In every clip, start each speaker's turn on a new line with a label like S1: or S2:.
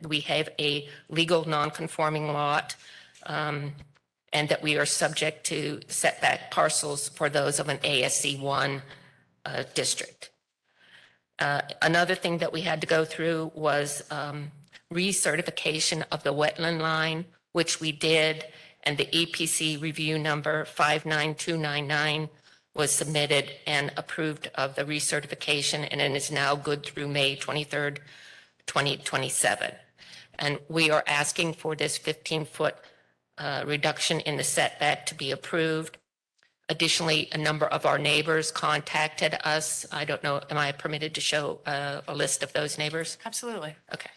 S1: we have a legal non-conforming lot, and that we are subject to setback parcels for those of an ASC1 district. Another thing that we had to go through was recertification of the wetland line, which we did, and the EPC review number 59299 was submitted and approved of the recertification, and it is now good through May 23rd, 2027. And we are asking for this 15-foot reduction in the setback to be approved. Additionally, a number of our neighbors contacted us. I don't know, am I permitted to show a list of those neighbors?
S2: Absolutely.
S1: Okay.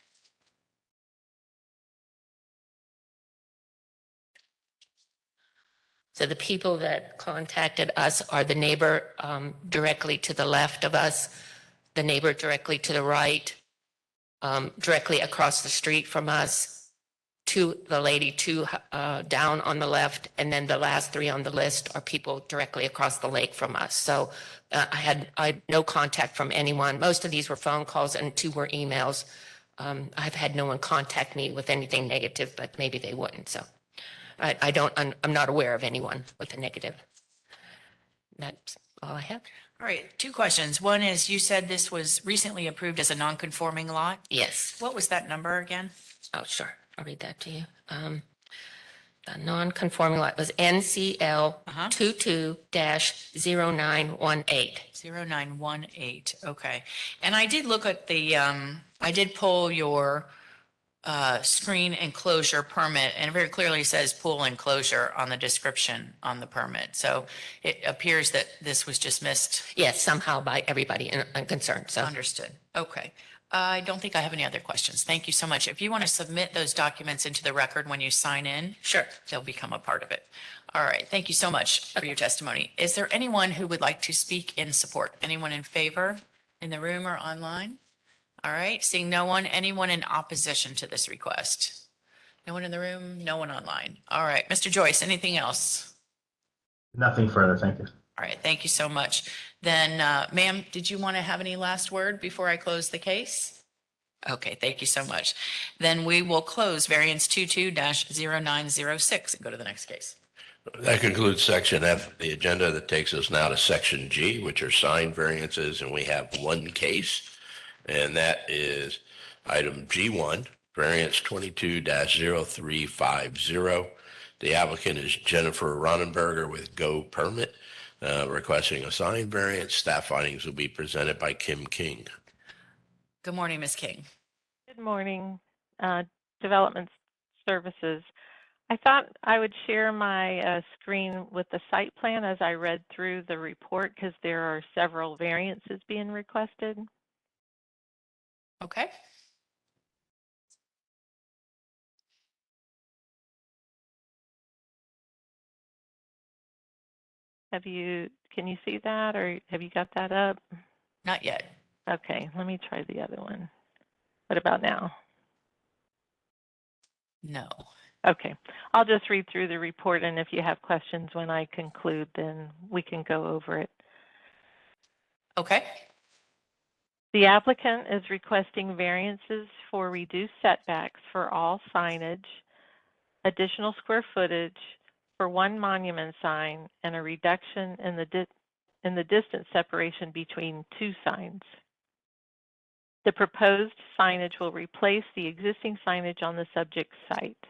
S1: So the people that contacted us are the neighbor directly to the left of us, the neighbor directly to the right, directly across the street from us, the lady down on the left, and then the last three on the list are people directly across the lake from us. So I had no contact from anyone. Most of these were phone calls and two were emails. I've had no one contact me with anything negative, but maybe they wouldn't. So I'm not aware of anyone with a negative. That's all I have.
S2: All right, two questions. One is, you said this was recently approved as a non-conforming lot.
S1: Yes.
S2: What was that number again?
S1: Oh, sure. I'll read that to you. The non-conforming lot was NCL 22-0918.
S2: 0918. Okay. And I did look at the, I did pull your screen enclosure permit, and it very clearly says pool enclosure on the description on the permit. So it appears that this was just missed.
S1: Yes, somehow by everybody concerned. So
S2: Understood. Okay. I don't think I have any other questions. Thank you so much. If you want to submit those documents into the record when you sign in,
S1: sure,
S2: they'll become a part of it. All right. Thank you so much for your testimony. Is there anyone who would like to speak in support? Anyone in favor in the room or online? All right. Seeing no one, anyone in opposition to this request? No one in the room, no one online. All right. Mr. Joyce, anything else?
S3: Nothing further. Thank you.
S2: All right. Thank you so much. Then, ma'am, did you want to have any last word before I close the case? Okay. Thank you so much. Then we will close variance 22-0906 and go to the next case.
S4: That concludes section F of the agenda. That takes us now to section G, which are sign variances, and we have one case, and that is item G1, variance 22-0350. The applicant is Jennifer Ronenberger with Go Permit, requesting a sign variance. Staff findings will be presented by Kim King.
S2: Good morning, Ms. King.
S5: Good morning, Development Services. I thought I would share my screen with the site plan as I read through the report, because there are several variances being requested.
S2: Okay.
S5: Can you see that, or have you got that up?
S2: Not yet.
S5: Okay, let me try the other one. What about now?
S2: No.
S5: Okay, I'll just read through the report, and if you have questions when I conclude, then we can go over it.
S2: Okay.
S5: The applicant is requesting variances for reduced setbacks for all signage, additional square footage for one monument sign, and a reduction in the distance separation between two signs. The proposed signage will replace the existing signage on the subject site.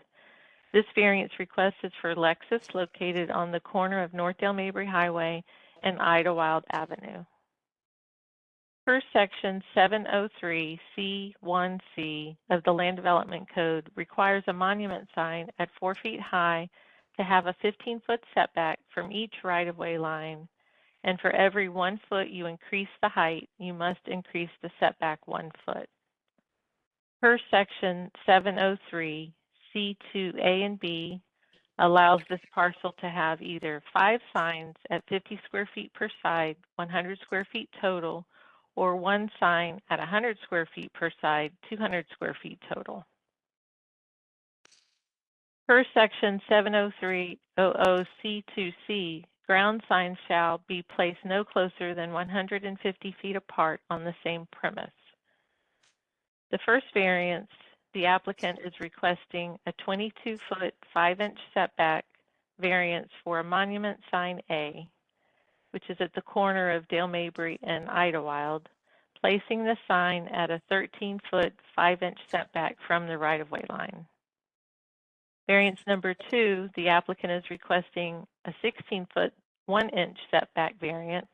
S5: This variance request is for Lexus, located on the corner of Northdale Mabry Highway and Idlewild Avenue. Per section 703C1C of the Land Development Code requires a monument sign at 4 feet high to have a 15-foot setback from each right-of-way line, and for every 1 foot you increase the height, you must increase the setback 1 foot. Per section 703C2A and B allows this parcel to have either 5 signs at 50 square feet per side, 100 square feet total, or 1 sign at 100 square feet per side, 200 square feet total. Per section 70300C2C, ground signs shall be placed no closer than 150 feet apart on the same premise. The first variance the applicant is requesting a 22-foot, 5-inch setback variance for a monument sign A, which is at the corner of Dale Mabry and Idlewild, placing the sign at a 13-foot, 5-inch setback from the right-of-way line. Variance number 2, the applicant is requesting a 16-foot, 1-inch setback variance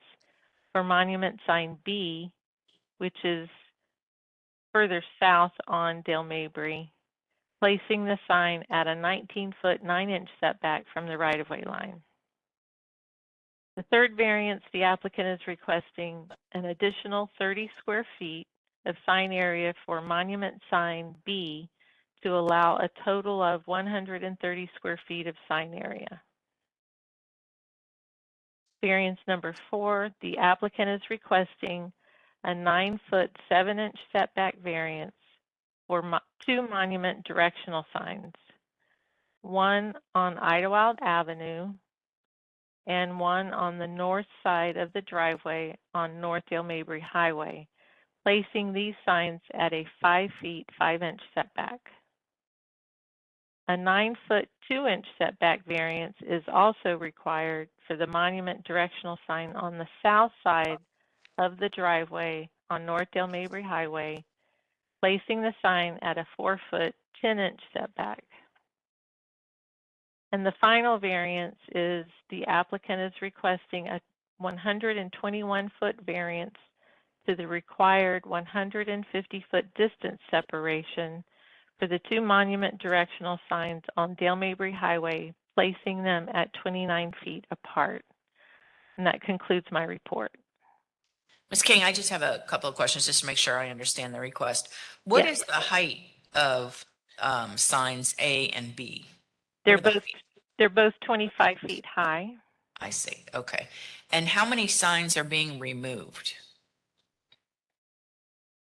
S5: for monument sign B, which is further south on Dale Mabry, placing the sign at a 19-foot, 9-inch setback from the right-of-way line. The third variance, the applicant is requesting an additional 30 square feet of sign area for monument sign B to allow a total of 130 square feet of sign area. Variance number 4, the applicant is requesting a 9-foot, 7-inch setback variance for 2 monument directional signs, one on Idlewild Avenue and one on the north side of the driveway on North Dale Mabry Highway, placing these signs at a 5 feet, 5-inch setback. A 9-foot, 2-inch setback variance is also required for the monument directional sign on the south side of the driveway on North Dale Mabry Highway, placing the sign at a 4-foot, 10-inch setback. And the final variance is the applicant is requesting a 121-foot variance to the required 150-foot distance separation for the 2 monument directional signs on Dale Mabry Highway, placing them at 29 feet apart. And that concludes my report.
S2: Ms. King, I just have a couple of questions just to make sure I understand the request. What
S5: Yes.
S2: is the height of signs A and B?
S5: They're
S2: What are the
S5: both
S2: height?
S5: they're both 25 feet high.
S2: I see. Okay. And how many signs are being removed?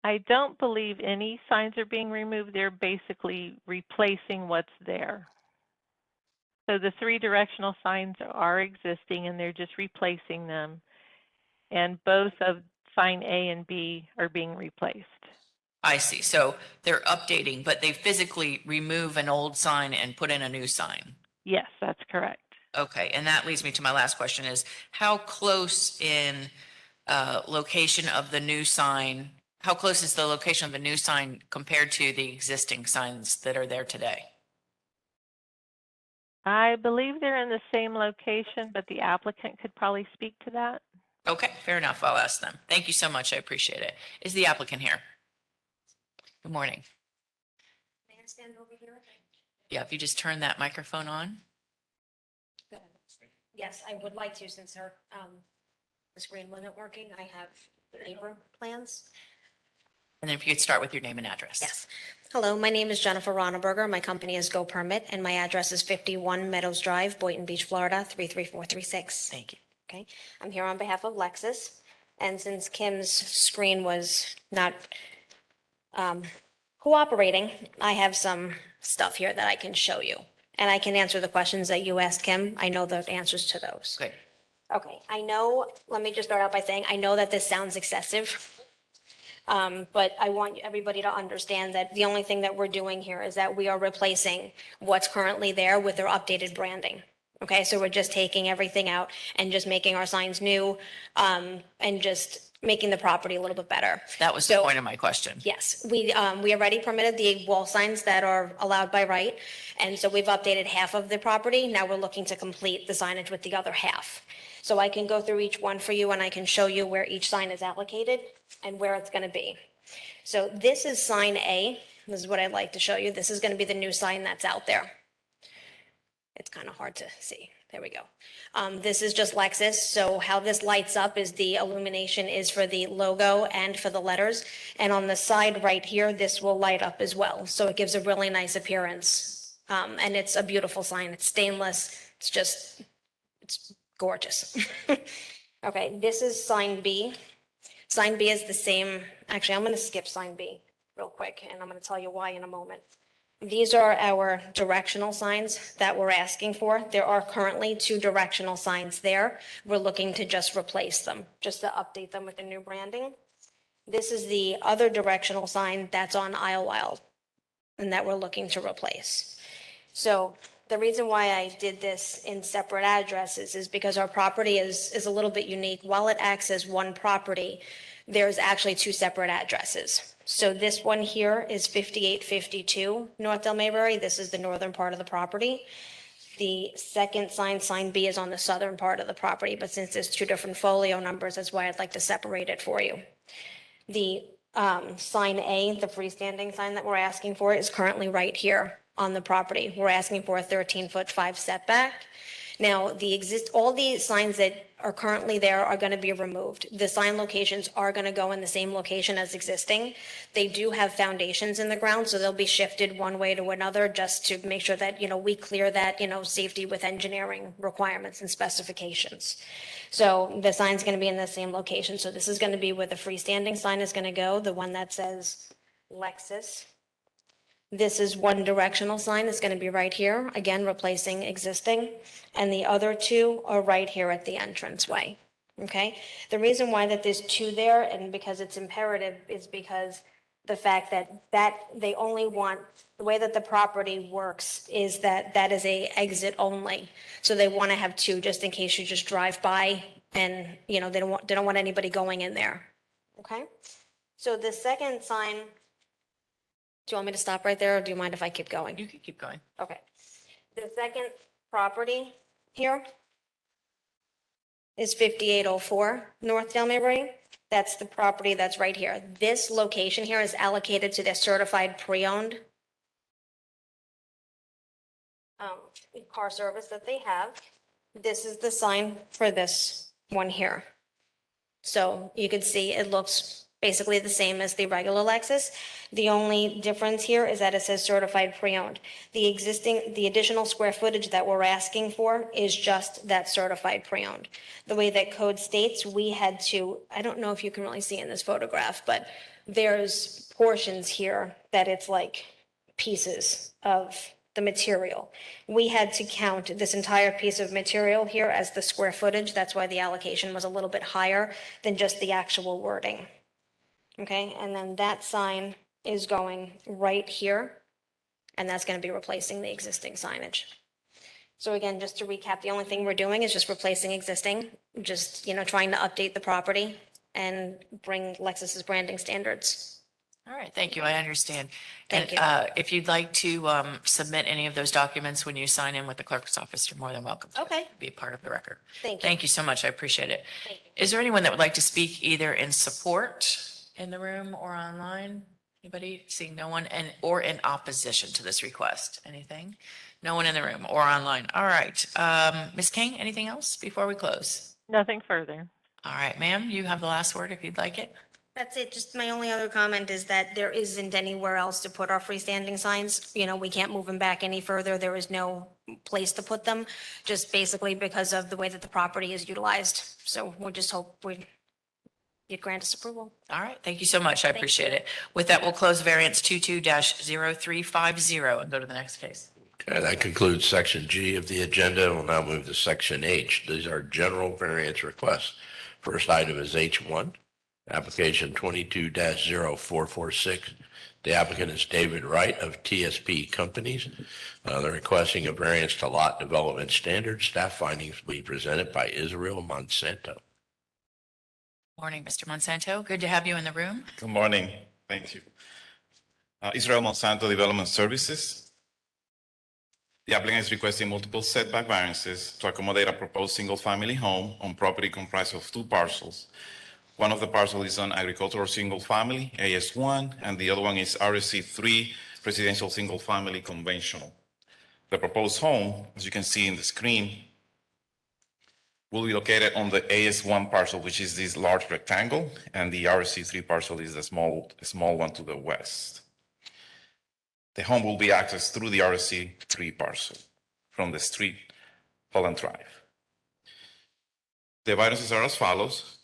S5: I don't believe any signs are being removed. They're basically replacing what's there. So the 3 directional signs are existing and they're just replacing them. And both of sign A and B are being replaced.
S2: I see. So they're updating, but they physically remove an old sign and put in a new sign.
S5: Yes, that's correct.
S2: Okay. And that leads me to my last question is how close in location of the new sign, how close is the location of the new sign compared to the existing signs that are there today?
S5: I believe they're in the same location, but the applicant could probably speak to that.
S2: Okay, fair enough. I'll ask them. Thank you so much. I appreciate it. Is the applicant here? Good morning.
S6: May I stand over here?
S2: Yeah, if you just turn that microphone on.
S6: Yes, I would like to, since the screen wasn't working. I have neighbor plans.
S2: And then if you could start with your name and address.
S6: Yes. Hello, my name is Jennifer Ronneberger. My company is Go Permit, and my address is 51 Meadows Drive, Boynton Beach, Florida, 33436.
S2: Thank you.
S6: Okay, I'm here on behalf of Lexus, and since Kim's screen was not cooperating, I have some stuff here that I can show you. And I can answer the questions that you asked Kim. I know the answers to those.
S2: Good.
S6: Okay, I know, let me just start out by saying, I know that this sounds excessive. But I want everybody to understand that the only thing that we're doing here is that we are replacing what's currently there with their updated branding. Okay, so we're just taking everything out and just making our signs new, and just making the property a little bit better.
S2: That was the
S6: So-
S2: point of my question.
S6: Yes, we already permitted the wall signs that are allowed by right. And so we've updated half of the property. Now we're looking to complete the signage with the other half. So I can go through each one for you and I can show you where each sign is allocated and where it's going to be. So this is sign A. This is what I'd like to show you. This is going to be the new sign that's out there. It's kind of hard to see. There we go. This is just Lexus. So how this lights up is the illumination is for the logo and for the letters. And on the side right here, this will light up as well. So it gives a really nice appearance. And it's a beautiful sign. It's stainless. It's gorgeous. Okay, this is sign B. Sign B is the same. Actually, I'm going to skip sign B real quick, and I'm going to tell you why in a moment. These are our directional signs that we're asking for. There are currently 2 directional signs there. We're looking to just replace them, just to update them with the new branding. This is the other directional sign that's on Idlewild. and that we're looking to replace. So the reason why I did this in separate addresses is because our property is a little bit unique. While it acts as one property, there's actually two separate addresses. So this one here is 5852 North Del Maybury. This is the northern part of the property. The second sign, sign B, is on the southern part of the property, but since there's two different folio numbers, that's why I'd like to separate it for you. The sign A, the freestanding sign that we're asking for, is currently right here on the property. We're asking for a 13-foot 5 setback. Now, all the signs that are currently there are going to be removed. The sign locations are going to go in the same location as existing. They do have foundations in the ground, so they'll be shifted one way to another just to make sure that, we clear that, safety with engineering requirements and specifications. So the sign's going to be in the same location. So this is going to be where the freestanding sign is going to go, the one that says Lexus. This is one directional sign. It's going to be right here, again, replacing existing. And the other two are right here at the entranceway. Okay? The reason why that there's two there, and because it's imperative, is because the fact that they only want, the way that the property works is that is a exit only. So they want to have two just in case you just drive by and, they don't want anybody going in there. Okay? So the second sign, do you want me to stop right there, or do you mind if I keep going?
S2: You can keep going.
S6: Okay. The second property here is 5804 North Del Maybury. That's the property that's right here. This location here is allocated to their certified pre-owned car service that they have. This is the sign for this one here. So you can see it looks basically the same as the regular Lexus. The only difference here is that it says certified pre-owned. The additional square footage that we're asking for is just that certified pre-owned. The way that code states, we had to, I don't know if you can really see in this photograph, but there's portions here that it's like pieces of the material. We had to count this entire piece of material here as the square footage. That's why the allocation was a little bit higher than just the actual wording. Okay, and then that sign is going right here, and that's going to be replacing the existing signage. So again, just to recap, the only thing we're doing is just replacing existing, just, trying to update the property and bring Lexus's branding standards.
S2: All right, thank you. I understand.
S6: Thank
S2: And
S6: you.
S2: if you'd like to submit any of those documents when you sign in with the clerk's office, you're more than welcome to
S6: Okay.
S2: be a part of the record.
S6: Thank you.
S2: Thank you so much. I appreciate it.
S6: Thank you.
S2: Is there anyone that would like to speak either in support in the room or online? Anybody? Seeing no one, or in opposition to this request? Anything? No one in the room or online. All right. Ms. King, anything else before we close?
S5: Nothing further.
S2: All right, ma'am, you have the last word if you'd like it.
S6: That's it. Just my only other comment is that there isn't anywhere else to put our freestanding signs. We can't move them back any further. There is no place to put them, just basically because of the way that the property is utilized. So we just hope you'd grant us approval.
S2: All right, thank you so much. I appreciate it. With that, we'll close variance 22-0350 and go to the next case.
S4: Okay, that concludes section G of the agenda. We'll now move to section H. These are general variance requests. First item is H1, application 22-0446. The applicant is David Wright of TSP Companies. They're requesting a variance to lot development standards. Staff findings will be presented by Israel Monsanto.
S2: Morning, Mr. Monsanto. Good to have you in the room.
S7: Good morning. Thank you. Israel Monsanto Development Services. The applicant is requesting multiple setback variances to accommodate a proposed single-family home on property comprised of two parcels. One of the parcels is on agricultural single-family, AS1, and the other one is RSC3, residential single-family conventional. The proposed home, as you can see in the screen, will be located on the AS1 parcel, which is this large rectangle, and the RSC3 parcel is the small one to the west. The home will be accessed through the RSC3 parcel from the street, Holland Drive. The variances are as follows.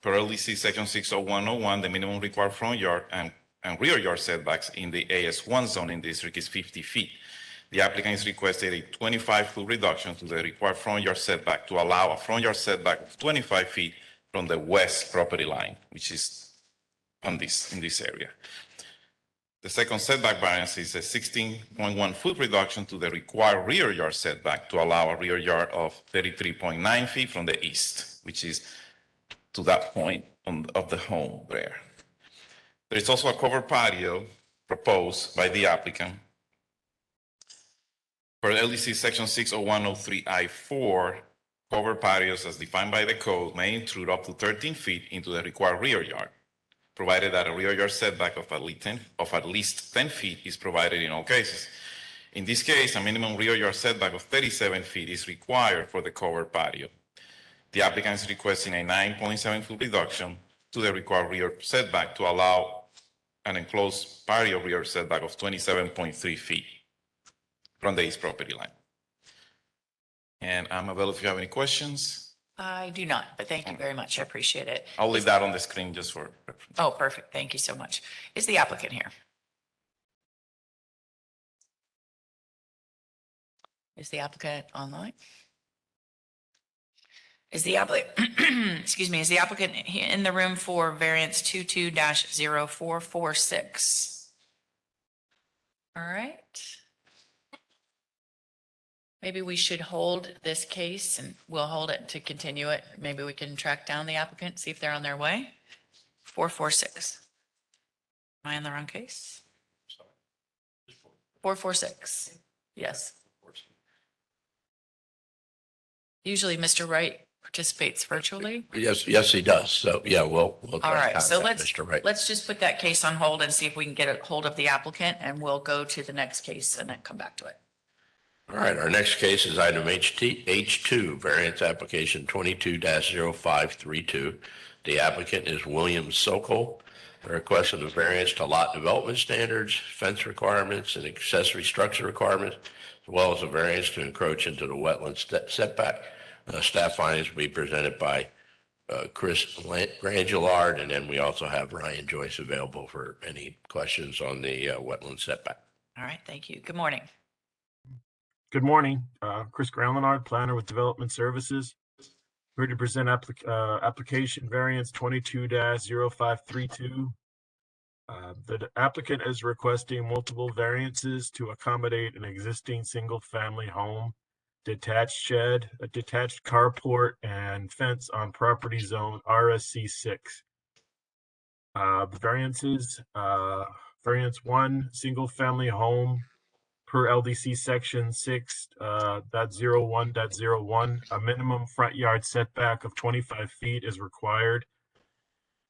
S7: Per LDC section 60101, the minimum required front yard and rear yard setbacks in the AS1 zoning district is 50 feet. The applicant is requested a 25-foot reduction to the required front yard setback to allow a front yard setback of 25 feet from the west property line, which is in this area. The second setback variance is a 16.1 foot reduction to the required rear yard setback to allow a rear yard of 33.9 feet from the east, which is to that point of the home there. There is also a covered patio proposed by the applicant. Per LDC Section 60103I4, covered patios as defined by the code may intrude up to 13 feet into the required rear yard, provided that a rear yard setback of at least 10 feet is provided in all cases. In this case, a minimum rear yard setback of 37 feet is required for the covered patio. The applicant is requesting a 9.7 foot reduction to the required rear setback to allow an enclosed patio rear setback of 27.3 feet from the east property line. And I'm available if you have any questions.
S2: I do not, but thank you very much. I appreciate it.
S7: I'll leave that on the screen just for reference.
S2: Oh, perfect. Thank you so much. Is the applicant here? Is the applicant online? Is the applicant, excuse me, is the applicant in the room for variance 22-0446? All right. Maybe we should hold this case and we'll hold it to continue it. Maybe we can track down the applicant, see if they're on their way. 446. Am I on the wrong case? 446. Yes. Usually Mr. Wright participates virtually.
S4: Yes, he does. So yeah, we'll try
S2: All
S4: to
S2: right, so
S4: contact
S2: let's,
S4: Mr. Wright.
S2: let's just put that case on hold and see if we can get a hold of the applicant, and we'll go to the next case and then come back to it.
S4: All right, our next case is item H2, variance application 22-0532. The applicant is William Sokol. They're requesting a variance to lot development standards, fence requirements, and accessory structure requirements, as well as a variance to encroach into the wetland setback. Staff findings will be presented by Chris Grangillard, and then we also have Ryan Joyce available for any questions on the wetland setback.
S2: All right, thank you. Good morning.
S8: Good morning, Chris Grandlinard, planner with Development Services. Here to present application variance 22-0532. The applicant is requesting multiple variances to accommodate an existing single-family home, detached shed, a detached carport, and fence on property zone RSC 6. Variances, variance 1, single-family home, per LDC section 6.01.01, a minimum front yard setback of 25 feet is required.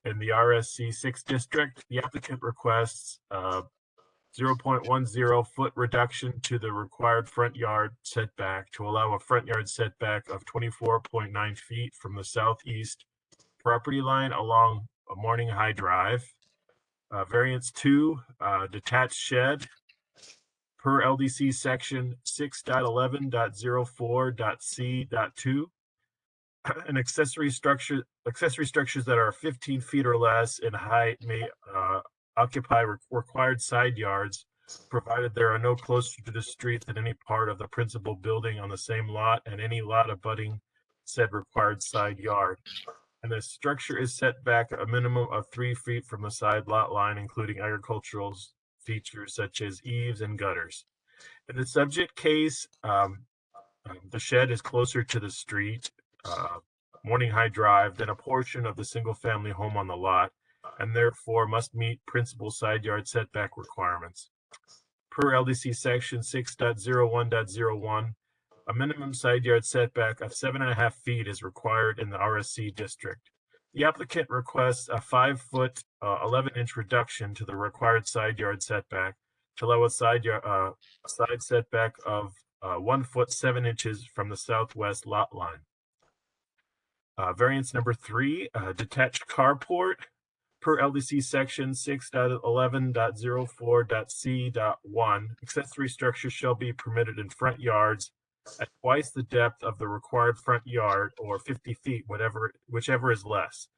S8: In the RSC 6 district, the applicant requests 0.10 foot reduction to the required front yard setback to allow a front yard setback of 24.9 feet from the southeast property line along Morning High Drive. Variance 2, detached shed, per LDC section 6.11.04.c.2, an accessory structures that are 15 feet or less in height may occupy required side yards, provided they are no closer to the street than any part of the principal building on the same lot and any lot abutting said required side yard. And the structure is set back a minimum of 3 feet from the side lot line, including agricultural features such as eaves and gutters. In the subject case, the shed is closer to the street, Morning High Drive, than a portion of the single-family home on the lot, and therefore must meet principal side yard setback requirements. Per LDC section 6.01.01, a minimum side yard setback of 7.5 feet is required in the RSC district. The applicant requests a 5-foot, 11-inch reduction to the required side yard setback to allow a side setback of 1 foot 7 inches from the southwest lot line. Variance number 3, detached carport, per LDC section 6.11.04.c.1. Accessory structures shall be permitted in front yards at twice the depth of the required front yard, or 50 feet, whichever is less.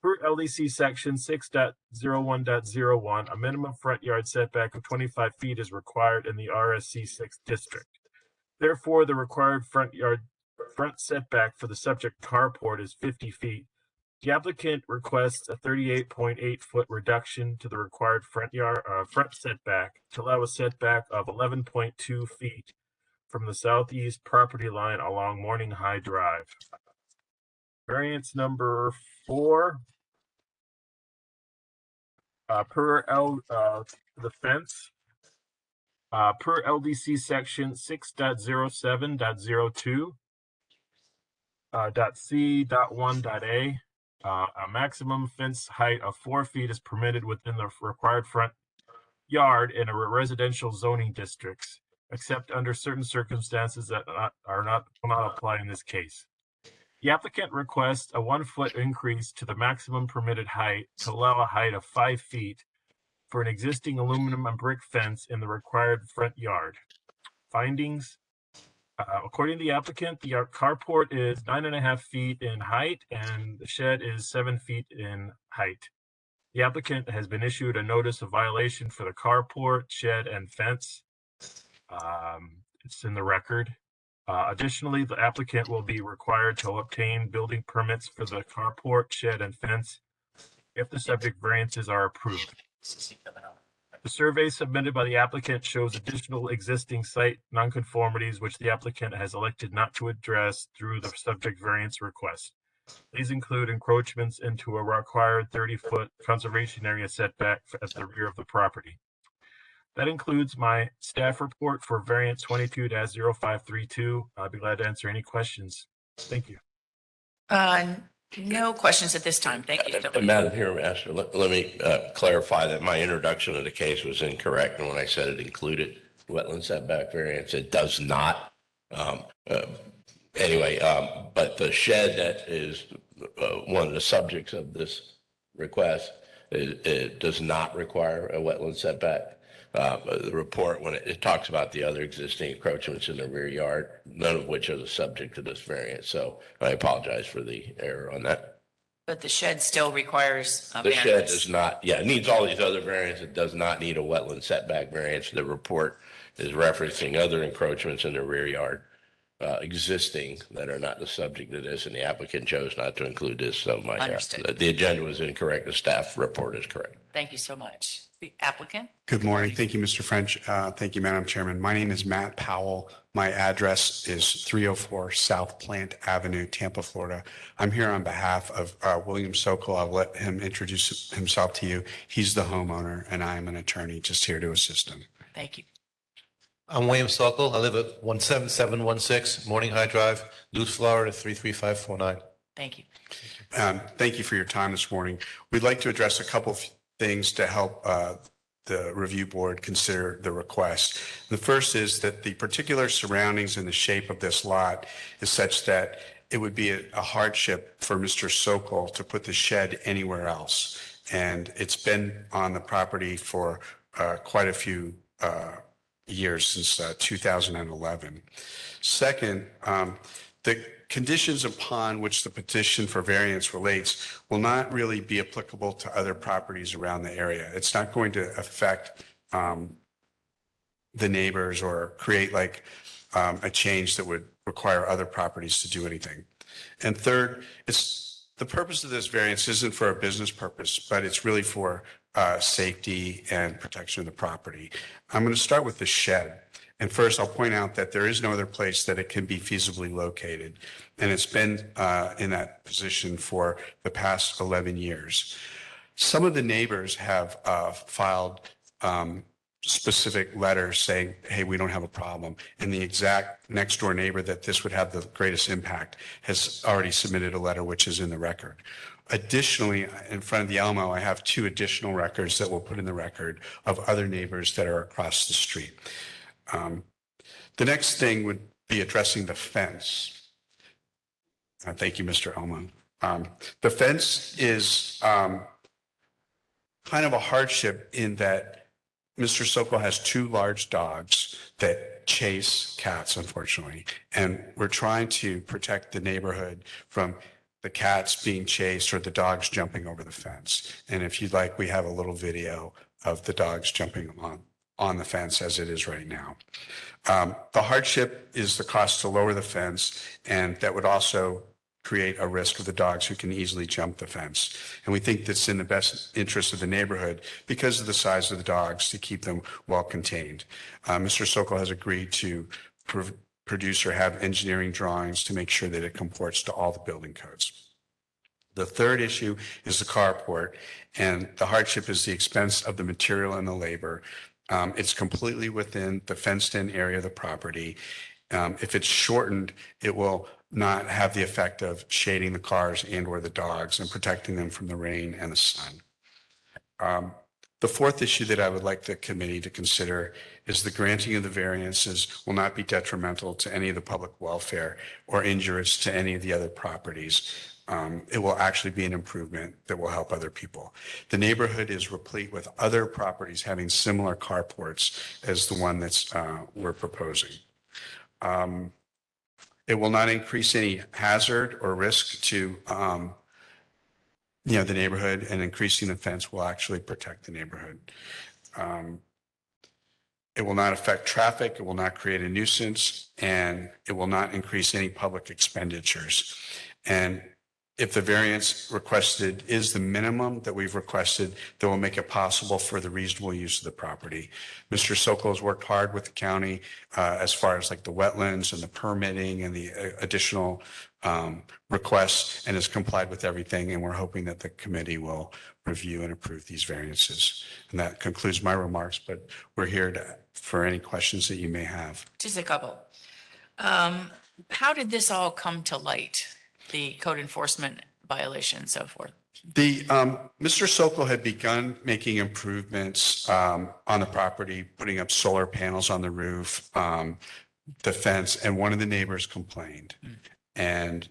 S8: Per LDC section 6.01.01, a minimum front yard setback of 25 feet is required in the RSC 6 district. Therefore, the required front setback for the subject carport is 50 feet, The applicant requests a 38.8-foot reduction to the required front setback to allow a setback of 11.2 feet from the southeast property line along Morning High Drive. Variance number 4, the fence. Per LDC section 6.07.02, .c.1.a, a maximum fence height of 4 feet is permitted within the required front yard in a residential zoning districts, except under certain circumstances that will not apply in this case. The applicant requests a 1-foot increase to the maximum permitted height to allow a height of 5 feet for an existing aluminum and brick fence in the required front yard. Findings. According to the applicant, the carport is 9.5 feet in height and the shed is 7 feet in height. The applicant has been issued a notice of violation for the carport, shed, and fence. It's in the record. Additionally, the applicant will be required to obtain building permits for the carport, shed, and fence if the subject variances are approved. The survey submitted by the applicant shows additional existing site nonconformities which the applicant has elected not to address through the subject variance request. These include encroachments into a required 30-foot conservation area setback at the rear of the property. That includes my staff report for variant 22-0532. I'll be glad to answer any questions. Thank you.
S2: No questions at this time. Thank you.
S4: Madam Here, Master, let me clarify that my introduction of the case was incorrect. And when I said it included wetland setback variance, it does not. Anyway, but the shed that is one of the subjects of this request, it does not require a wetland setback. The report, when it talks about the other existing encroachments in the rear yard, none of which are the subject of this variance. So I apologize for the error on that.
S2: But the shed still requires a
S4: The
S2: variance.
S4: shed does not, it needs all these other variants. It does not need a wetland setback variance. The report is referencing other encroachments in the rear yard existing that are not the subject of this, and the applicant chose not to include this. So
S2: Understood.
S4: The agenda was incorrect. The staff report is correct.
S2: Thank you so much. The applicant?
S9: Good morning. Thank you, Mr. French. Thank you, Madam Chairman. My name is Matt Powell. My address is 304 South Plant Avenue, Tampa, Florida. I'm here on behalf of William Sokol. I'll let him introduce himself to you. He's the homeowner, and I am an attorney just here to assist him.
S2: Thank you.
S10: I'm William Sokol. I live at 17716 Morning High Drive, Luz, Florida, 33549.
S2: Thank you.
S9: Thank you for your time this morning. We'd like to address a couple of things to help the review board consider the request. The first is that the particular surroundings and the shape of this lot is such that it would be a hardship for Mr. Sokol to put the shed anywhere else. And it's been on the property for quite a few years, since 2011. Second, the conditions upon which the petition for variance relates will not really be applicable to other properties around the area. It's not going to affect the neighbors or create like a change that would require other properties to do anything. And third, the purpose of this variance isn't for a business purpose, but it's really for safety and protection of the property. I'm going to start with the shed. And first, I'll point out that there is no other place that it can be feasibly located. And it's been in that position for the past 11 years. Some of the neighbors have filed specific letters saying, hey, we don't have a problem. And the exact next door neighbor that this would have the greatest impact has already submitted a letter, which is in the record. Additionally, in front of the Elmo, I have 2 additional records that we'll put in the record of other neighbors that are across the street. The next thing would be addressing the fence. Thank you, Mr. Elmo. The fence is kind of a hardship in that Mr. Sokol has 2 large dogs that chase cats, unfortunately. And we're trying to protect the neighborhood from the cats being chased or the dogs jumping over the fence. And if you'd like, we have a little video of the dogs jumping on the fence as it is right now. The hardship is the cost to lower the fence, and that would also create a risk of the dogs who can easily jump the fence. And we think that's in the best interest of the neighborhood because of the size of the dogs to keep them well contained. Mr. Sokol has agreed to produce or have engineering drawings to make sure that it comports to all the building codes. The third issue is the carport, and the hardship is the expense of the material and the labor. It's completely within the fenced-in area of the property. If it's shortened, it will not have the effect of shading the cars and or the dogs and protecting them from the rain and the sun. The fourth issue that I would like the committee to consider is the granting of the variances will not be detrimental to any of the public welfare or injurious to any of the other properties. It will actually be an improvement that will help other people. The neighborhood is replete with other properties having similar carports as the one that's we're proposing. It will not increase any hazard or risk to the neighborhood, and increasing the fence will actually protect the neighborhood. It will not affect traffic. It will not create a nuisance, and it will not increase any public expenditures. And if the variance requested is the minimum that we've requested, that will make it possible for the reasonable use of the property. Mr. Sokol has worked hard with the county as far as like the wetlands and the permitting and the additional requests, and has complied with everything. And we're hoping that the committee will review and approve these variances. And that concludes my remarks, but we're here for any questions that you may have.
S2: Just a couple. How did this all come to light? The code enforcement violation and so forth?
S9: Mr. Sokol had begun making improvements on the property, putting up solar panels on the roof, the fence, and one of the neighbors complained. And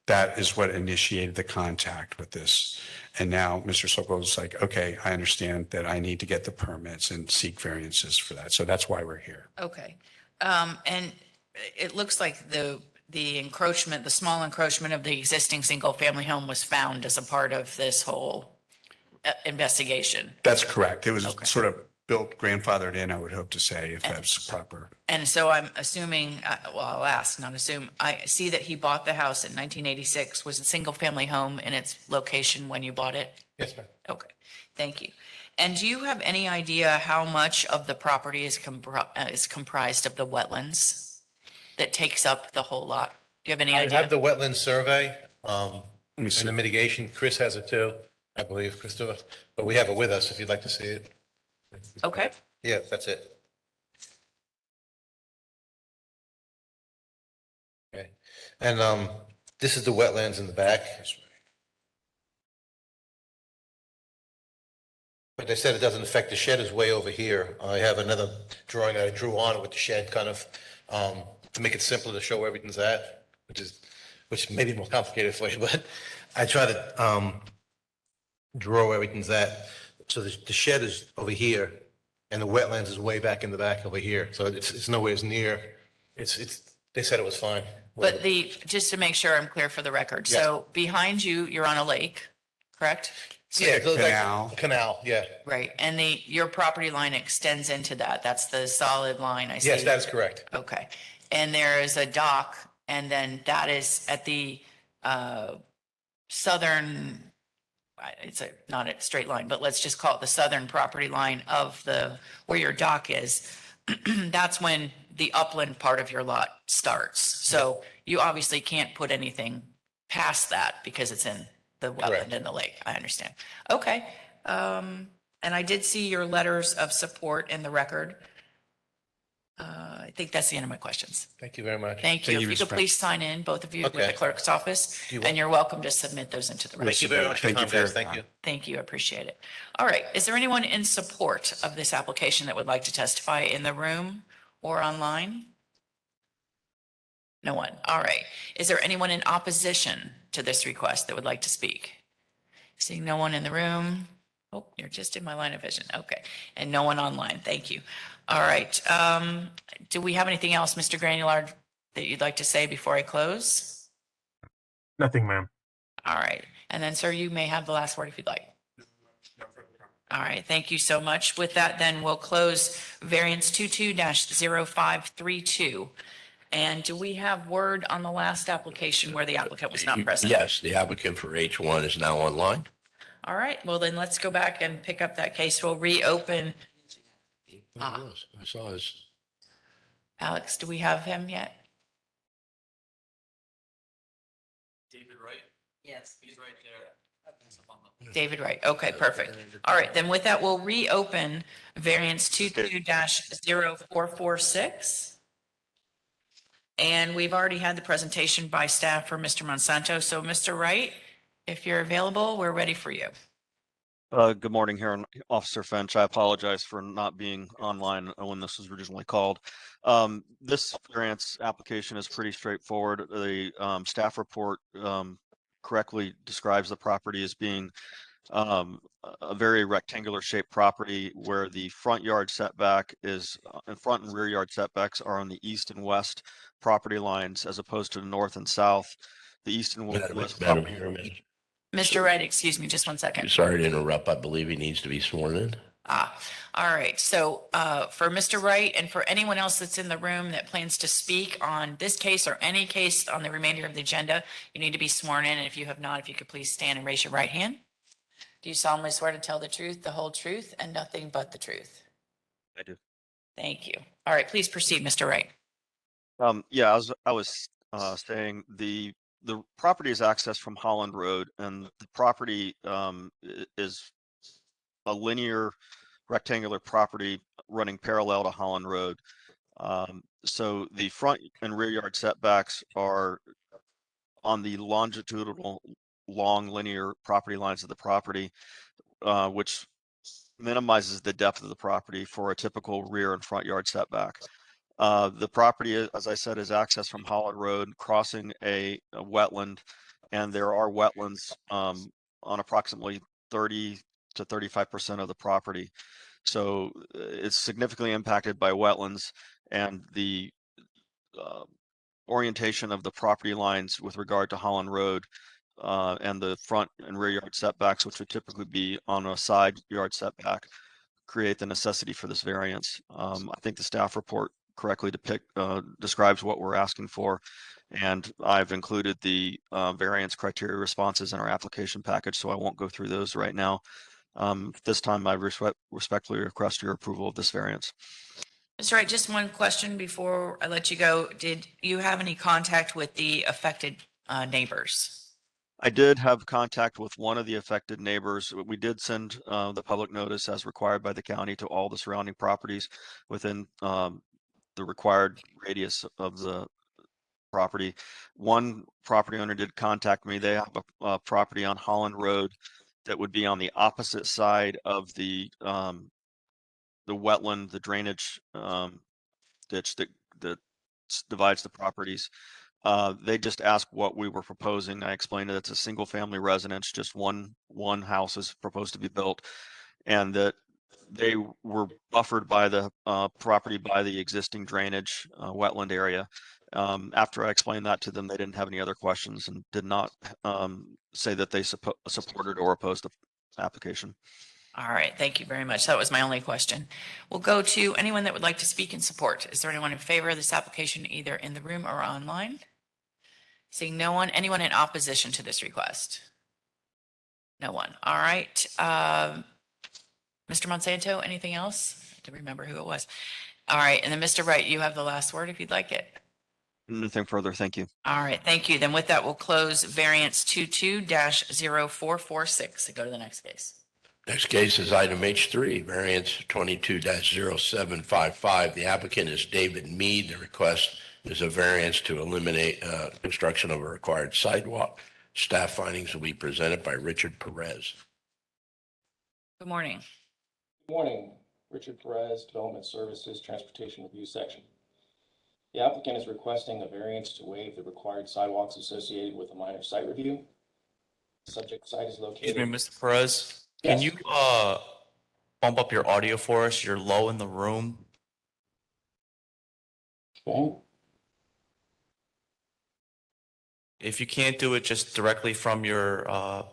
S9: that is what initiated the contact with this. And now Mr. Sokol is like, okay, I understand that I need to get the permits and seek variances for that. So that's why we're here.
S2: Okay. And it looks like the encroachment, the small encroachment of the existing single-family home was found as a part of this whole investigation.
S9: That's correct. It was
S2: Okay.
S9: sort of built, grandfathered in, I would hope to say, if that's proper.
S2: And so I'm assuming, well, I'll ask, not assume, I see that he bought the house in 1986. Was it single-family home in its location when you bought it?
S10: Yes, ma'am.
S2: Okay, thank you. And do you have any idea how much of the property is comprised of the wetlands that takes up the whole lot? Do you have any
S10: I
S2: idea?
S10: have the wetland survey
S9: Let me
S10: and
S9: see.
S10: the mitigation. Chris has it too, I believe, Christopher. But we have it with us if you'd like to see it.
S2: Okay,
S10: Yeah, that's it. Okay. And this is the wetlands in the back. Like I said, it doesn't affect the shed is way over here. I have another drawing that I drew on it with the shed kind of to make it simpler to show where everything's at, which may be more complicated for you, but I try to draw where everything's at. So the shed is over here and the wetlands is way back in the back over here. So it's nowhere near. They said it was fine.
S2: but just to make sure I'm clear for the record, so behind you, you're on a lake, correct?
S10: Yeah, it goes like
S9: Canal.
S10: a canal, yeah.
S2: Right, and your property line extends into that. That's the solid line I see.
S10: Yes, that is correct.
S2: Okay, and there is a dock, and then that is at the southern, it's not a straight line, but let's just call it the southern property line of where your dock is. That's when the upland part of your lot starts. So you obviously can't put anything past that because it's in the wetland
S10: Correct.
S2: and the lake. I understand. Okay. And I did see your letters of support in the record. I think that's the end of my questions.
S10: Thank you very much.
S2: Thank you.
S9: Thank
S2: If
S9: you,
S2: you
S9: Ms.
S2: could
S9: Brown.
S2: please sign in, both of you, with
S10: Okay.
S2: the clerk's office,
S10: You
S2: and you're welcome to submit those into the record.
S10: Thank you very much for your
S9: Thank you
S10: time,
S9: for your
S10: guys. Thank you.
S2: Thank you. I appreciate it. All right. Is there anyone in support of this application that would like to testify in the room or online? No one. All right. Is there anyone in opposition to this request that would like to speak? Seeing no one in the room. Oh, you're just in my line of vision. Okay. And no one online. Thank you. All right. Do we have anything else, Mr. Granular, that you'd like to say before I close?
S8: Nothing, ma'am.
S2: All right. And then, sir, you may have the last word if you'd like. All right. Thank you so much. With that, then we'll close variance 22-0532. And do we have word on the last application where the applicant was not present?
S4: Yes, the applicant for H1 is now online.
S2: All right, well then let's go back and pick up that case. We'll reopen.
S4: I saw his.
S2: Alex, do we have him yet?
S11: David Wright? Yes. He's right there.
S2: David Wright. Okay, perfect. All right, then with that, we'll reopen variance 22-0446. And we've already had the presentation by staff for Mr. Monsanto. So Mr. Wright, if you're available, we're ready for you.
S12: Good morning, here, Officer Finch. I apologize for not being online when this was originally called. This variance application is pretty straightforward. The staff report correctly describes the property as being a very rectangular shaped property where the front yard setback is and front and rear yard setbacks are on the east and west property lines as opposed to the north and south. The east and west.
S4: Madam
S12: property-
S4: Chairman,
S2: Mr. Wright, excuse me, just one second.
S4: sorry to interrupt. I believe he needs to be sworn in.
S2: All right. So for Mr. Wright and for anyone else that's in the room that plans to speak on this case or any case on the remainder of the agenda, you need to be sworn in. And if you have not, if you could please stand and raise your right hand. Do you solemnly swear to tell the truth, the whole truth, and nothing but the truth?
S12: I do.
S2: Thank you. All right, please proceed, Mr. Wright.
S12: Yeah, I was saying the property is accessed from Holland Road, and the property is a linear rectangular property running parallel to Holland Road. So the front and rear yard setbacks are on the longitudinal long linear property lines of the property, which minimizes the depth of the property for a typical rear and front yard setback. The property, as I said, is accessed from Holland Road, crossing a wetland, and there are wetlands on approximately 30 to 35% of the property. So it's significantly impacted by wetlands, and the orientation of the property lines with regard to Holland Road and the front and rear yard setbacks, which would typically be on a side yard setback, create the necessity for this variance. I think the staff report correctly describes what we're asking for, and I've included the variance criteria responses in our application package, so I won't go through those right now. This time, I respectfully request your approval of this variance.
S2: Mr. Wright, just one question before I let you go. Did you have any contact with the affected neighbors?
S12: I did have contact with one of the affected neighbors. We did send the public notice as required by the county to all the surrounding properties within the required radius of the property. One property owner did contact me. They have a property on Holland Road that would be on the opposite side of the wetland, the drainage ditch that divides the properties. They just asked what we were proposing. I explained that it's a single family residence, just one house is proposed to be built, and that they were buffered by the property by the existing drainage wetland area. After I explained that to them, they didn't have any other questions and did not say that they supported or opposed the application.
S2: All right, thank you very much. That was my only question. We'll go to anyone that would like to speak in support. Is there anyone in favor of this application, either in the room or online? Seeing no one, anyone in opposition to this request? No one. All right. Mr. Monsanto, anything else? I have to remember who it was. All right, and then Mr. Wright, you have the last word if you'd like it.
S12: Nothing further. Thank you.
S2: All right, thank you. Then with that, we'll close variance 22-0446 and go to the next case.
S4: Next case is item H3, variance 22-0755. The applicant is David Mead. The request is a variance to eliminate construction of a required sidewalk. Staff findings will be presented by Richard Perez.
S2: Good morning.
S13: Good morning. Richard Perez, Development Services, Transportation Review Section. The applicant is requesting a variance to waive the required sidewalks associated with a minor site review. The subject site is located.
S11: Excuse me, Mr. Perez.
S13: Yes.
S11: Can you bump up your audio for us? You're low in the room.
S13: Okay.
S11: If you can't do it just directly from your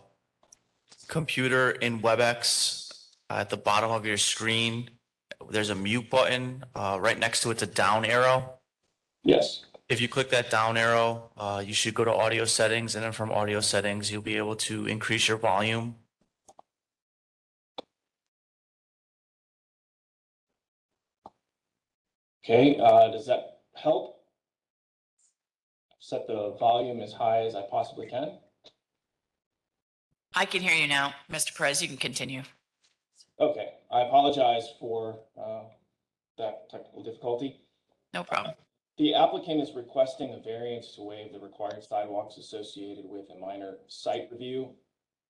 S11: computer in WebEx, at the bottom of your screen, there's a mute button. Right next to it's a down arrow.
S13: Yes.
S11: If you click that down arrow, you should go to audio settings, and then from audio settings, you'll be able to increase your volume.
S13: Okay, does that help? Set the volume as high as I possibly can.
S2: I can hear you now, Mr. Perez. You can continue.
S13: Okay, I apologize for that technical difficulty.
S2: No problem.
S13: The applicant is requesting a variance to waive the required sidewalks associated with a minor site review.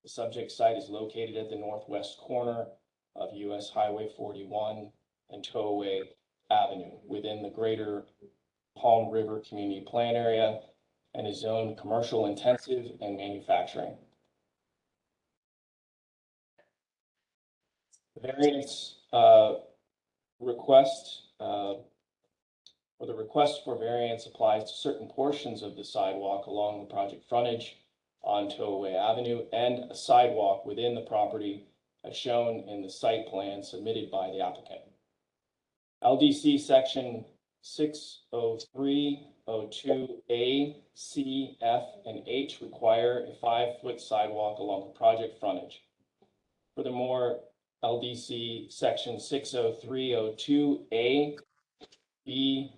S13: The subject site is located at the northwest corner of US Highway 41 and Towaway Avenue within the greater Palm River Community Plan Area and is zoned commercial intensive and manufacturing. The variance request or the request for variance applies to certain portions of the sidewalk along the project frontage on Towaway Avenue and a sidewalk within the property as shown in the site plan submitted by the applicant. LDC section 60302A, C, F, and H require a 5-foot sidewalk along the project frontage. Furthermore, LDC section 60302A, B,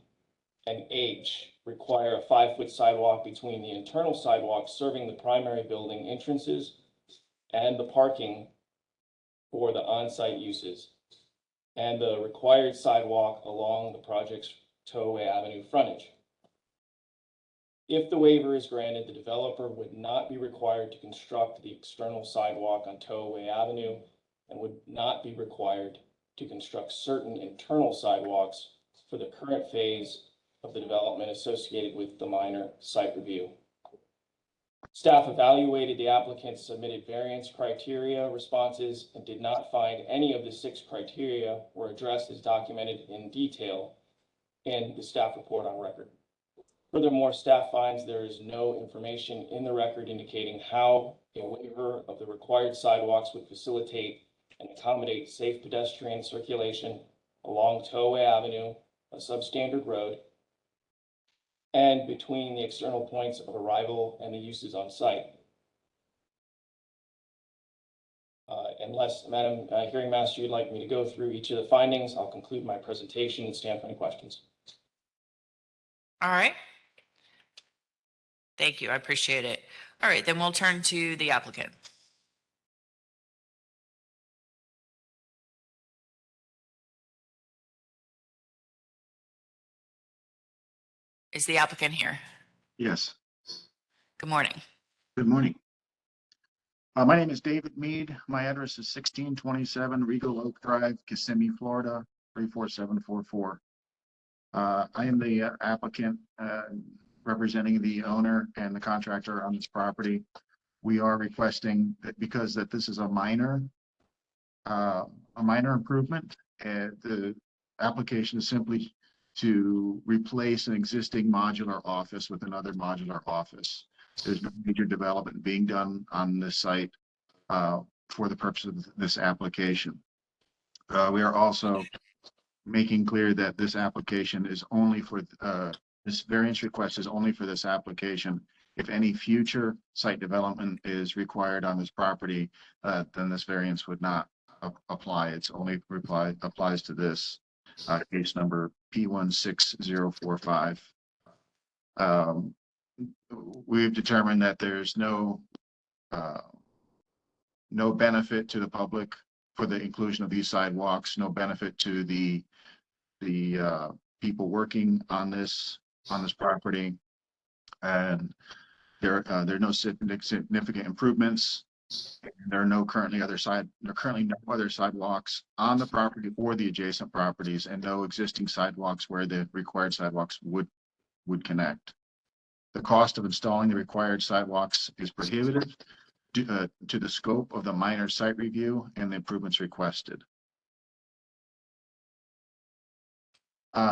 S13: and H require a 5-foot sidewalk between the internal sidewalks serving the primary building entrances and the parking for the on-site uses, and the required sidewalk along the project's Towaway Avenue frontage. If the waiver is granted, the developer would not be required to construct the external sidewalk on Towaway Avenue and would not be required to construct certain internal sidewalks for the current phase of the development associated with the minor site review. Staff evaluated the applicant's submitted variance criteria responses and did not find any of the 6 criteria were addressed as documented in detail in the staff report on record. Furthermore, staff finds there is no information in the record indicating how a waiver of the required sidewalks would facilitate and accommodate safe pedestrian circulation along Towaway Avenue, a substandard road, and between the external points of arrival and the uses on site. Unless, Madam Hearing Master, you'd like me to go through each of the findings, I'll conclude my presentation and stand for any questions.
S2: All right. Thank you. I appreciate it. All right, then we'll turn to the applicant. Is the applicant here?
S14: Yes.
S2: Good morning.
S14: Good morning. My name is David Mead. My address is 1627 Regal Oak Drive, Kissimmee, Florida, 34744. I am the applicant representing the owner and the contractor on this property. We are requesting that because this is a minor improvement, the application is simply to replace an existing modular office with another modular office. There's no major development being done on this site for the purpose of this application. We are also making clear that this application is only for this variance request is only for this application. If any future site development is required on this property, then this variance would not apply. It's only applies to this case number P16045. We've determined that there's no benefit to the public for the inclusion of these sidewalks, no benefit to the people working on this property, and there are no significant improvements. There are currently no other sidewalks on the property or the adjacent properties, and no existing sidewalks where the required sidewalks would connect. The cost of installing the required sidewalks is prohibitive to the scope of the minor site review and the improvements requested.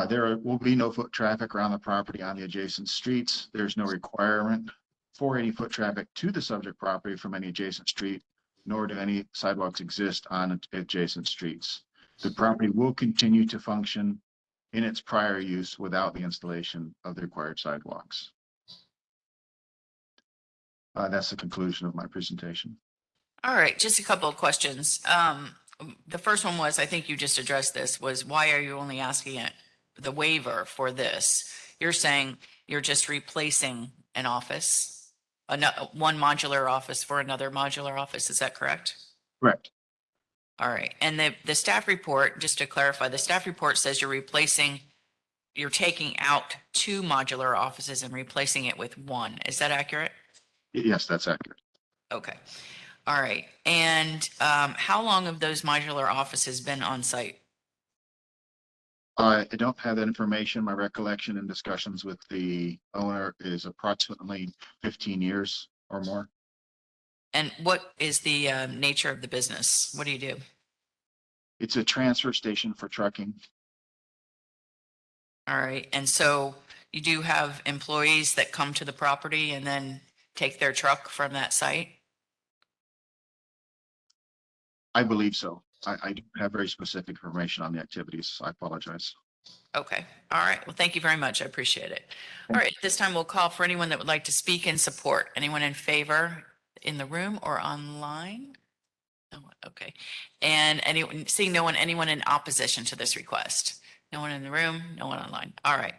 S14: There will be no foot traffic around the property on the adjacent streets. There's no requirement for any foot traffic to the subject property from any adjacent street, nor do any sidewalks exist on adjacent streets. The property will continue to function in its prior use without the installation of the required sidewalks. That's the conclusion of my presentation.
S2: All right, just a couple of questions. The first one was, I think you just addressed this, was why are you only asking it, the waiver for this? You're saying you're just replacing an office, one modular office for another modular office, is that correct?
S14: Correct.
S2: All right, and the staff report, just to clarify, the staff report says you're taking out 2 modular offices and replacing it with 1. Is that accurate?
S14: Yes, that's accurate.
S2: Okay. All right. And how long have those modular offices been on site?
S14: I don't have that information. My recollection and discussions with the owner is approximately 15 years or more.
S2: And what is the nature of the business? What do you do?
S14: It's a transfer station for trucking.
S2: All right. And so you do have employees that come to the property and then take their truck from that site?
S14: I believe so. I don't have very specific information on the activities. I apologize.
S2: Okay. All right. Well, thank you very much. I appreciate it. All right. At this time, we'll call for anyone that would like to speak in support. Anyone in favor in the room or online? No one. Okay. And seeing anyone in opposition to this request? No one in the room, no one online. All right.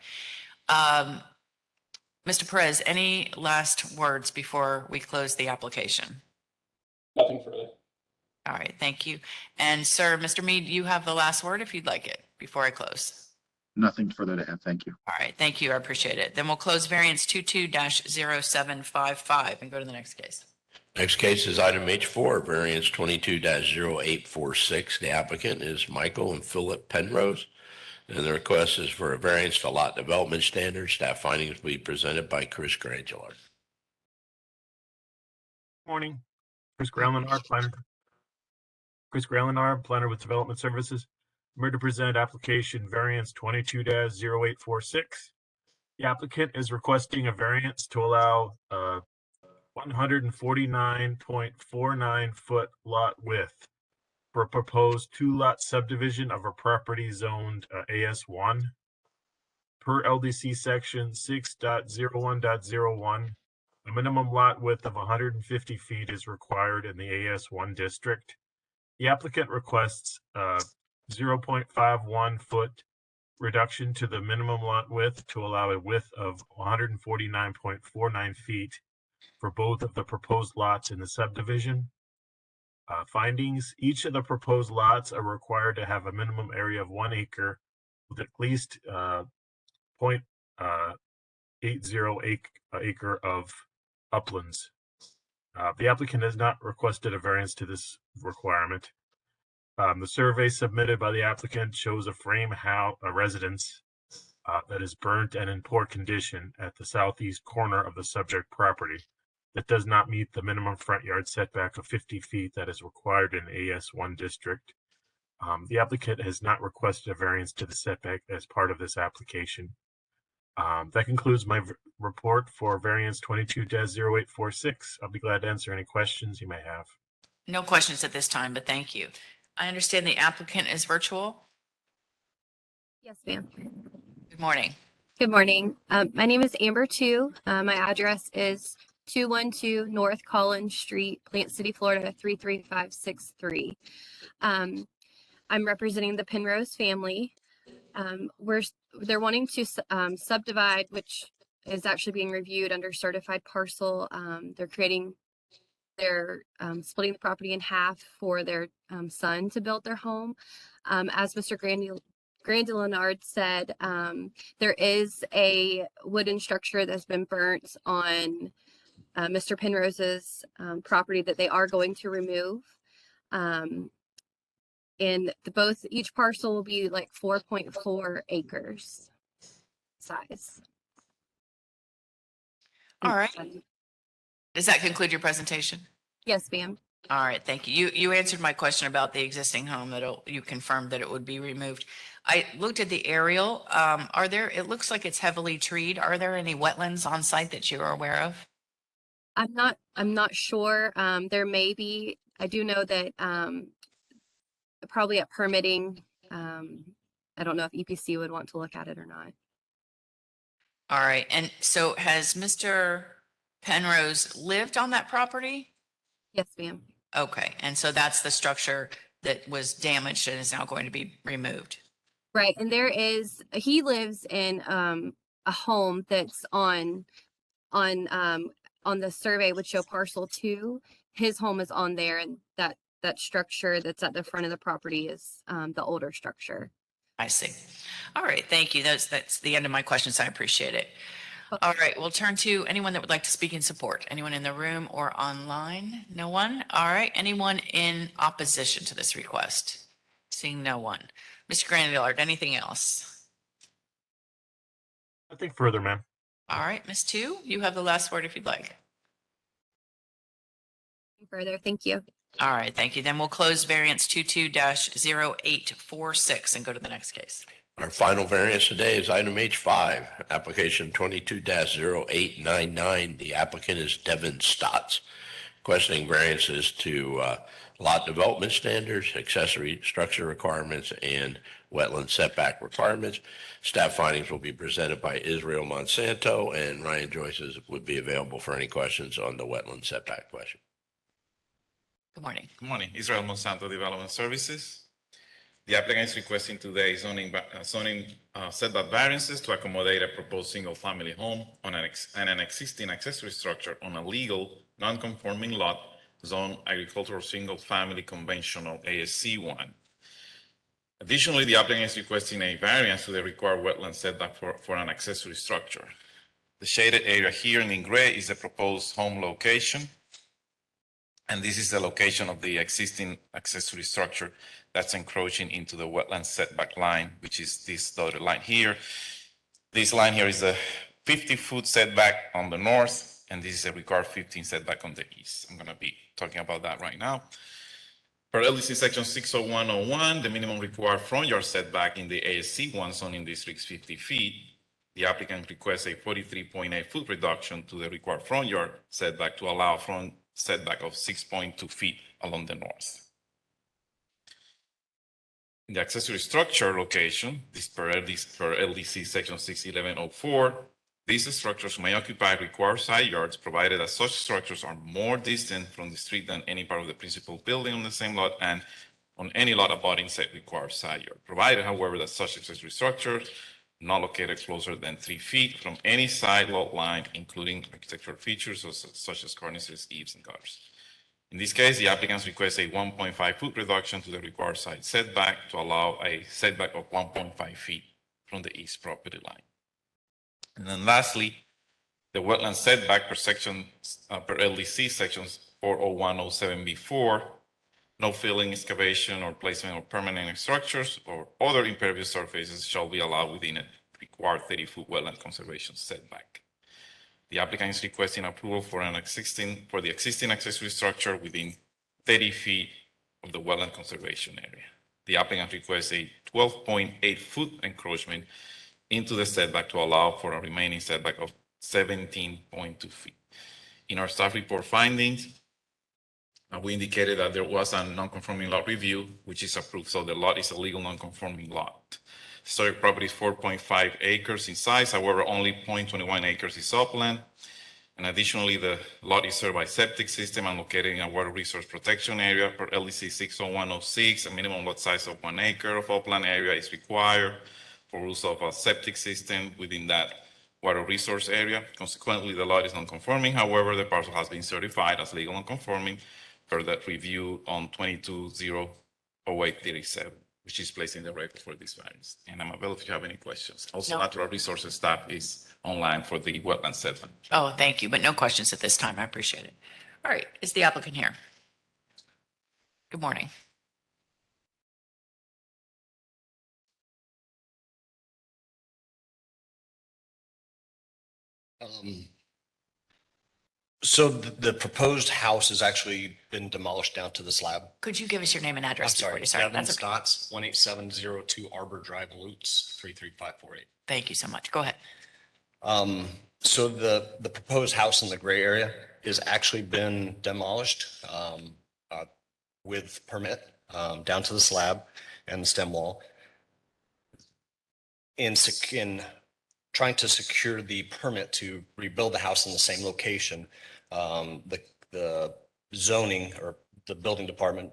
S2: Mr. Perez, any last words before we close the application?
S13: Nothing further.
S2: All right. Thank you. And sir, Mr. Mead, you have the last word if you'd like it before I close.
S14: Nothing further to add. Thank you.
S2: All right. Thank you. I appreciate it. Then we'll close variance 22-0755 and go to the next case.
S4: Next case is item H4, variance 22-0846. The applicant is Michael and Philip Penrose, and the request is for a variance to lot development standards. Staff findings will be presented by Chris Granular.
S8: Morning. Chris Gralinar, planner. Chris Gralinar, planner with Development Services. I'm here to present application variance 22-0846. The applicant is requesting a variance to allow 149.49 foot lot width for a proposed 2-lot subdivision of a property zoned AS1. Per LDC section 6.01.01, a minimum lot width of 150 feet is required in the AS1 district. The applicant requests 0.51 foot reduction to the minimum lot width to allow a width of 149.49 feet for both of the proposed lots in the subdivision. Findings: each of the proposed lots are required to have a minimum area of 1 acre with at least 0.80 acre of uplands. The applicant has not requested a variance to this requirement. The survey submitted by the applicant shows a frame house, a residence that is burnt and in poor condition at the southeast corner of the subject property that does not meet the minimum front yard setback of 50 feet that is required in AS1 district. The applicant has not requested a variance to the setback as part of this application. That concludes my report for variance 22-0846. I'll be glad to answer any questions you may have.
S2: No questions at this time, but thank you. I understand the applicant is virtual.
S15: Yes, ma'am.
S2: Good morning.
S15: Good morning. My name is Amber Tu. My address is 212 North Collins Street, Plant City, Florida 33563. I'm representing the Penrose family. They're wanting to subdivide, which is actually being reviewed under certified parcel. They're splitting the property in half for their son to build their home. As Mr. Grandelenard said, there is a wooden structure that's been burnt on Mr. Penrose's property that they are going to remove. And each parcel will be like 4.4 acres size.
S2: All right. Does that conclude your presentation?
S15: Yes, ma'am.
S2: All right, thank you. You answered my question about the existing home you confirmed that it would be removed. I looked at the aerial. It looks like it's heavily treed. Are there any wetlands on site that you are aware of?
S15: I'm not sure. There may be. I do know that probably at permitting, I don't know if EPC would want to look at it or not.
S2: All right. And so has Mr. Penrose lived on that property?
S15: Yes, ma'am.
S2: Okay. And so that's the structure that was damaged and is now going to be removed.
S15: Right. And he lives in a home that's on the survey would show parcel 2. His home is on there, and that structure that's at the front of the property is the older structure.
S2: I see. All right. Thank you. That's the end of my questions. I appreciate it. All right. We'll turn to anyone that would like to speak in support. Anyone in the room or online? No one? All right. Anyone in opposition to this request? Seeing no one. Mr. Grandillard, anything else?
S8: Nothing further, ma'am.
S2: All right. Ms. Tu, you have the last word if you'd like.
S15: Further, thank you.
S2: All right. Thank you. Then we'll close variance 22-0846 and go to the next case.
S4: Our final variance today is item H5, application 22-0899. The applicant is Devin Stotts, questioning variances to lot development standards, accessory structure requirements, and wetland setback requirements. Staff findings will be presented by Israel Monsanto, and Ryan Joyce would be available for any questions on the wetland setback question.
S2: Good morning.
S7: Good morning. Israel Monsanto Development Services. The applicant is requesting today zoning setback variances to accommodate a proposed single-family home on an existing accessory structure on a legal, non-conforming lot, zone agricultural single-family conventional ASC1. Additionally, the applicant is requesting a variance to the required wetland setback for an accessory structure. The shaded area here in gray is the proposed home location. And this is the location of the existing accessory structure that's encroaching into the wetland setback line, which is this dotted line here. This line here is a 50-foot setback on the north, and this is a required 15 setback on the east. I'm going to be talking about that right now. Per LDC section 60101, the minimum required front yard setback in the ASC1 zoning district is 50 feet. The applicant requests a 43.8 foot reduction to the required front yard setback to allow front setback of 6.2 feet along the north. In the accessory structure location, this per LDC section 61104, these structures may occupy required side yards provided that such structures are more distant from the street than any part of the principal building on the same lot and on any lot abutting said required side yard, provided, however, that such accessory structures not located closer than 3 feet from any side lot line, including architectural features such as cornices, eaves, and gutters. In this case, the applicants request a 1.5 foot reduction to the required side setback to allow a setback of 1.5 feet from the east property line. And then lastly, the wetland setback per LDC sections 40107B4, no filling, excavation, or placement of permanent structures or other impervious surfaces shall be allowed within a required 30-foot wetland conservation setback. The applicant is requesting approval for the existing accessory structure within 30 feet of the wetland conservation area. The applicant requests a 12.8 foot encroachment into the setback to allow for a remaining setback of 17.2 feet. In our staff report findings, we indicated that there was a non-conforming lot review, which is approved. So the lot is a legal non-conforming lot. Historic property is 4.5 acres in size. However, only 0.21 acres is upland. And additionally, the lot is served by septic system and located in a water resource protection area. Per LDC 60106, a minimum lot size of 1 acre of upland area is required for use of a septic system within that water resource area. Consequently, the lot is non-conforming. However, the parcel has been certified as legal non-conforming per that review on 22-0837, which is placed in the record for this variance. And I'm available if you have any questions. Also,
S2: No.
S7: Natural Resources staff is online for the wetland setback.
S2: Oh, thank you, but no questions at this time. I appreciate it. All right, is the applicant here? Good morning.
S16: So the proposed house has actually been demolished down to the slab.
S2: Could you give us your name and
S16: I'm
S2: address? before
S16: sorry,
S2: you start?
S16: Devin
S2: That's okay.
S16: Stotts, 18702 Arbor Drive, Lutz, 33548.
S2: Thank you so much. Go ahead.
S16: So the proposed house in the gray area has actually been demolished with permit down to the slab and the stem wall. in trying to secure the permit to rebuild the house in the same location, the zoning or the building department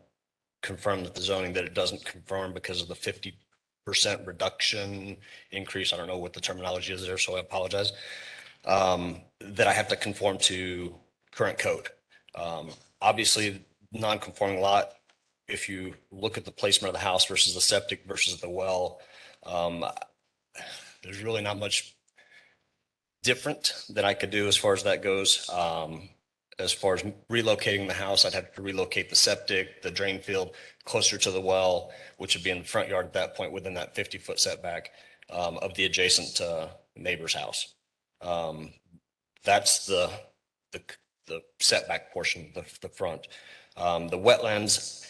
S16: confirmed with the zoning that it doesn't conform because of the 50% reduction increase. I don't know what the terminology is there, so I apologize. That I have to conform to current code. Obviously, non-conforming lot, if you look at the placement of the house versus the septic versus the well, there's really not much different that I could do as far as that goes. As far as relocating the house, I'd have to relocate the septic, the drain field closer to the well, which would be in the front yard at that point within that 50-foot setback of the adjacent neighbor's house. That's the setback portion, the front. The wetlands,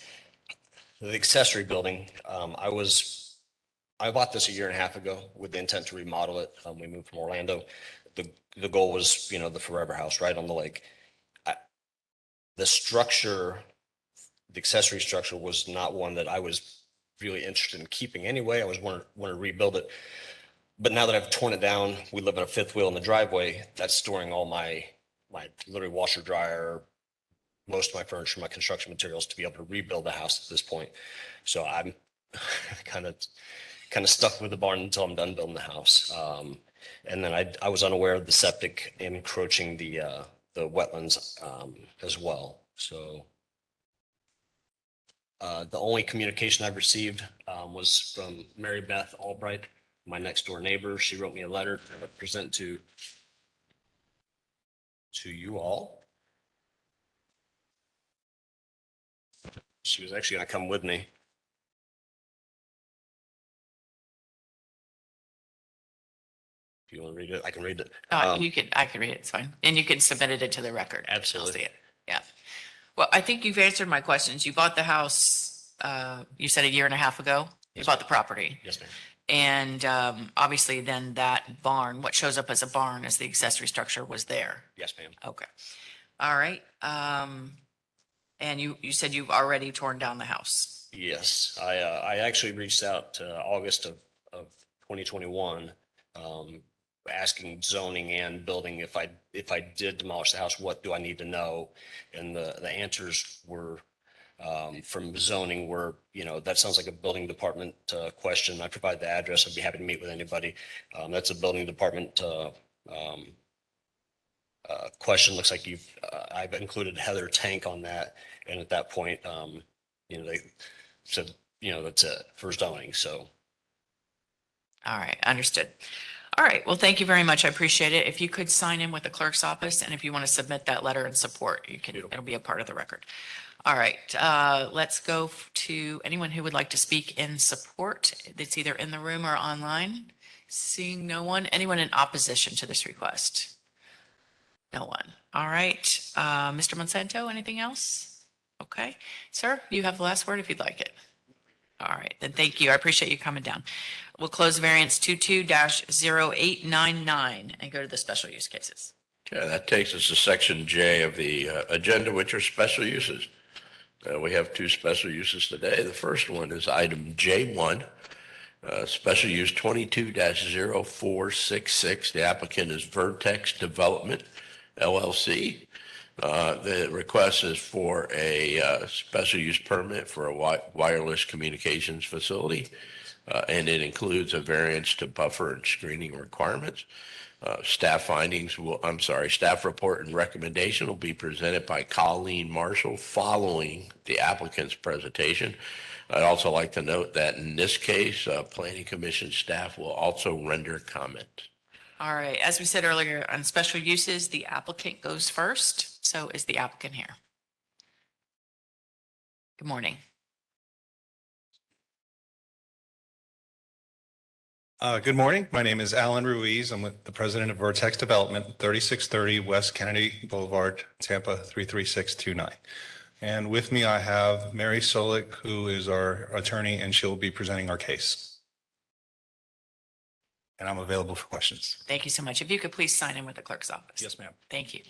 S16: the accessory building, I bought this a year and a half ago with the intent to remodel it. We moved from Orlando. The goal was, the forever house right on the lake. The structure, the accessory structure was not one that I was really interested in keeping anyway. I was want to rebuild it. But now that I've torn it down, we live in a fifth wheel in the driveway. That's storing all my literally washer, dryer, most of my furniture, my construction materials to be able to rebuild the house at this point. So I'm kind of stuck with the barn until I'm done building the house. And then I was unaware of the septic encroaching the wetlands as well. So the only communication I've received was from Mary Beth Albright, my next door neighbor. She wrote me a letter to present to you all. She was actually going to come with me. If you want to read it, I can read it.
S2: I can read it. It's fine. And you can submit it into the record.
S16: Absolutely.
S2: I'll see it. Yeah. Well, I think you've answered my questions. You bought the house, you said a year and a half ago. You bought the property.
S16: Yes, ma'am.
S2: And obviously then that barn, what shows up as a barn as the accessory structure was there.
S16: Yes, ma'am.
S2: Okay. All right. And you said you've already torn down the house.
S16: Yes, I actually reached out to August of 2021, asking zoning and building if I did demolish the house, what do I need to know? And the answers were from zoning were, that sounds like a building department question. I provide the address. I'd be happy to meet with anybody. That's a building department question. Looks like I've included Heather Tank on that. And at that point, they said, that's it for zoning. So.
S2: All right. Understood. All right. Well, thank you very much. I appreciate it. If you could sign in with the clerk's office, and if you want to submit that letter in support, it'll be a part of the record. All right. Let's go to anyone who would like to speak in support. That's either in the room or online. Seeing no one. Anyone in opposition to this request? No one. All right. Mr. Monsanto, anything else? Okay. Sir, you have the last word if you'd like it. All right. Then thank you. I appreciate you coming down. We'll close variance 22-0899 and go to the special use cases.
S4: Okay, that takes us to section J of the agenda, which are special uses. We have two special uses today. The first one is item J1, special use 22-0466. The applicant is Vertex Development, LLC. The request is for a special use permit for a wireless communications facility, and it includes a variance to buffer and screening requirements. Staff report and recommendation will be presented by Colleen Marshall following the applicant's presentation. I'd also like to note that in this case, Planning Commission staff will also render comment.
S2: All right. As we said earlier, on special uses, the applicant goes first. So is the applicant here? Good morning.
S17: Good morning. My name is Alan Ruiz. I'm the president of Vertex Development, 3630 West Kennedy Boulevard, Tampa 33629. And with me, I have Mary Solik, who is our attorney, and she'll be presenting our case. And I'm available for questions.
S2: Thank you so much. If you could please sign in with the clerk's office.
S17: Yes, ma'am.
S2: Thank you.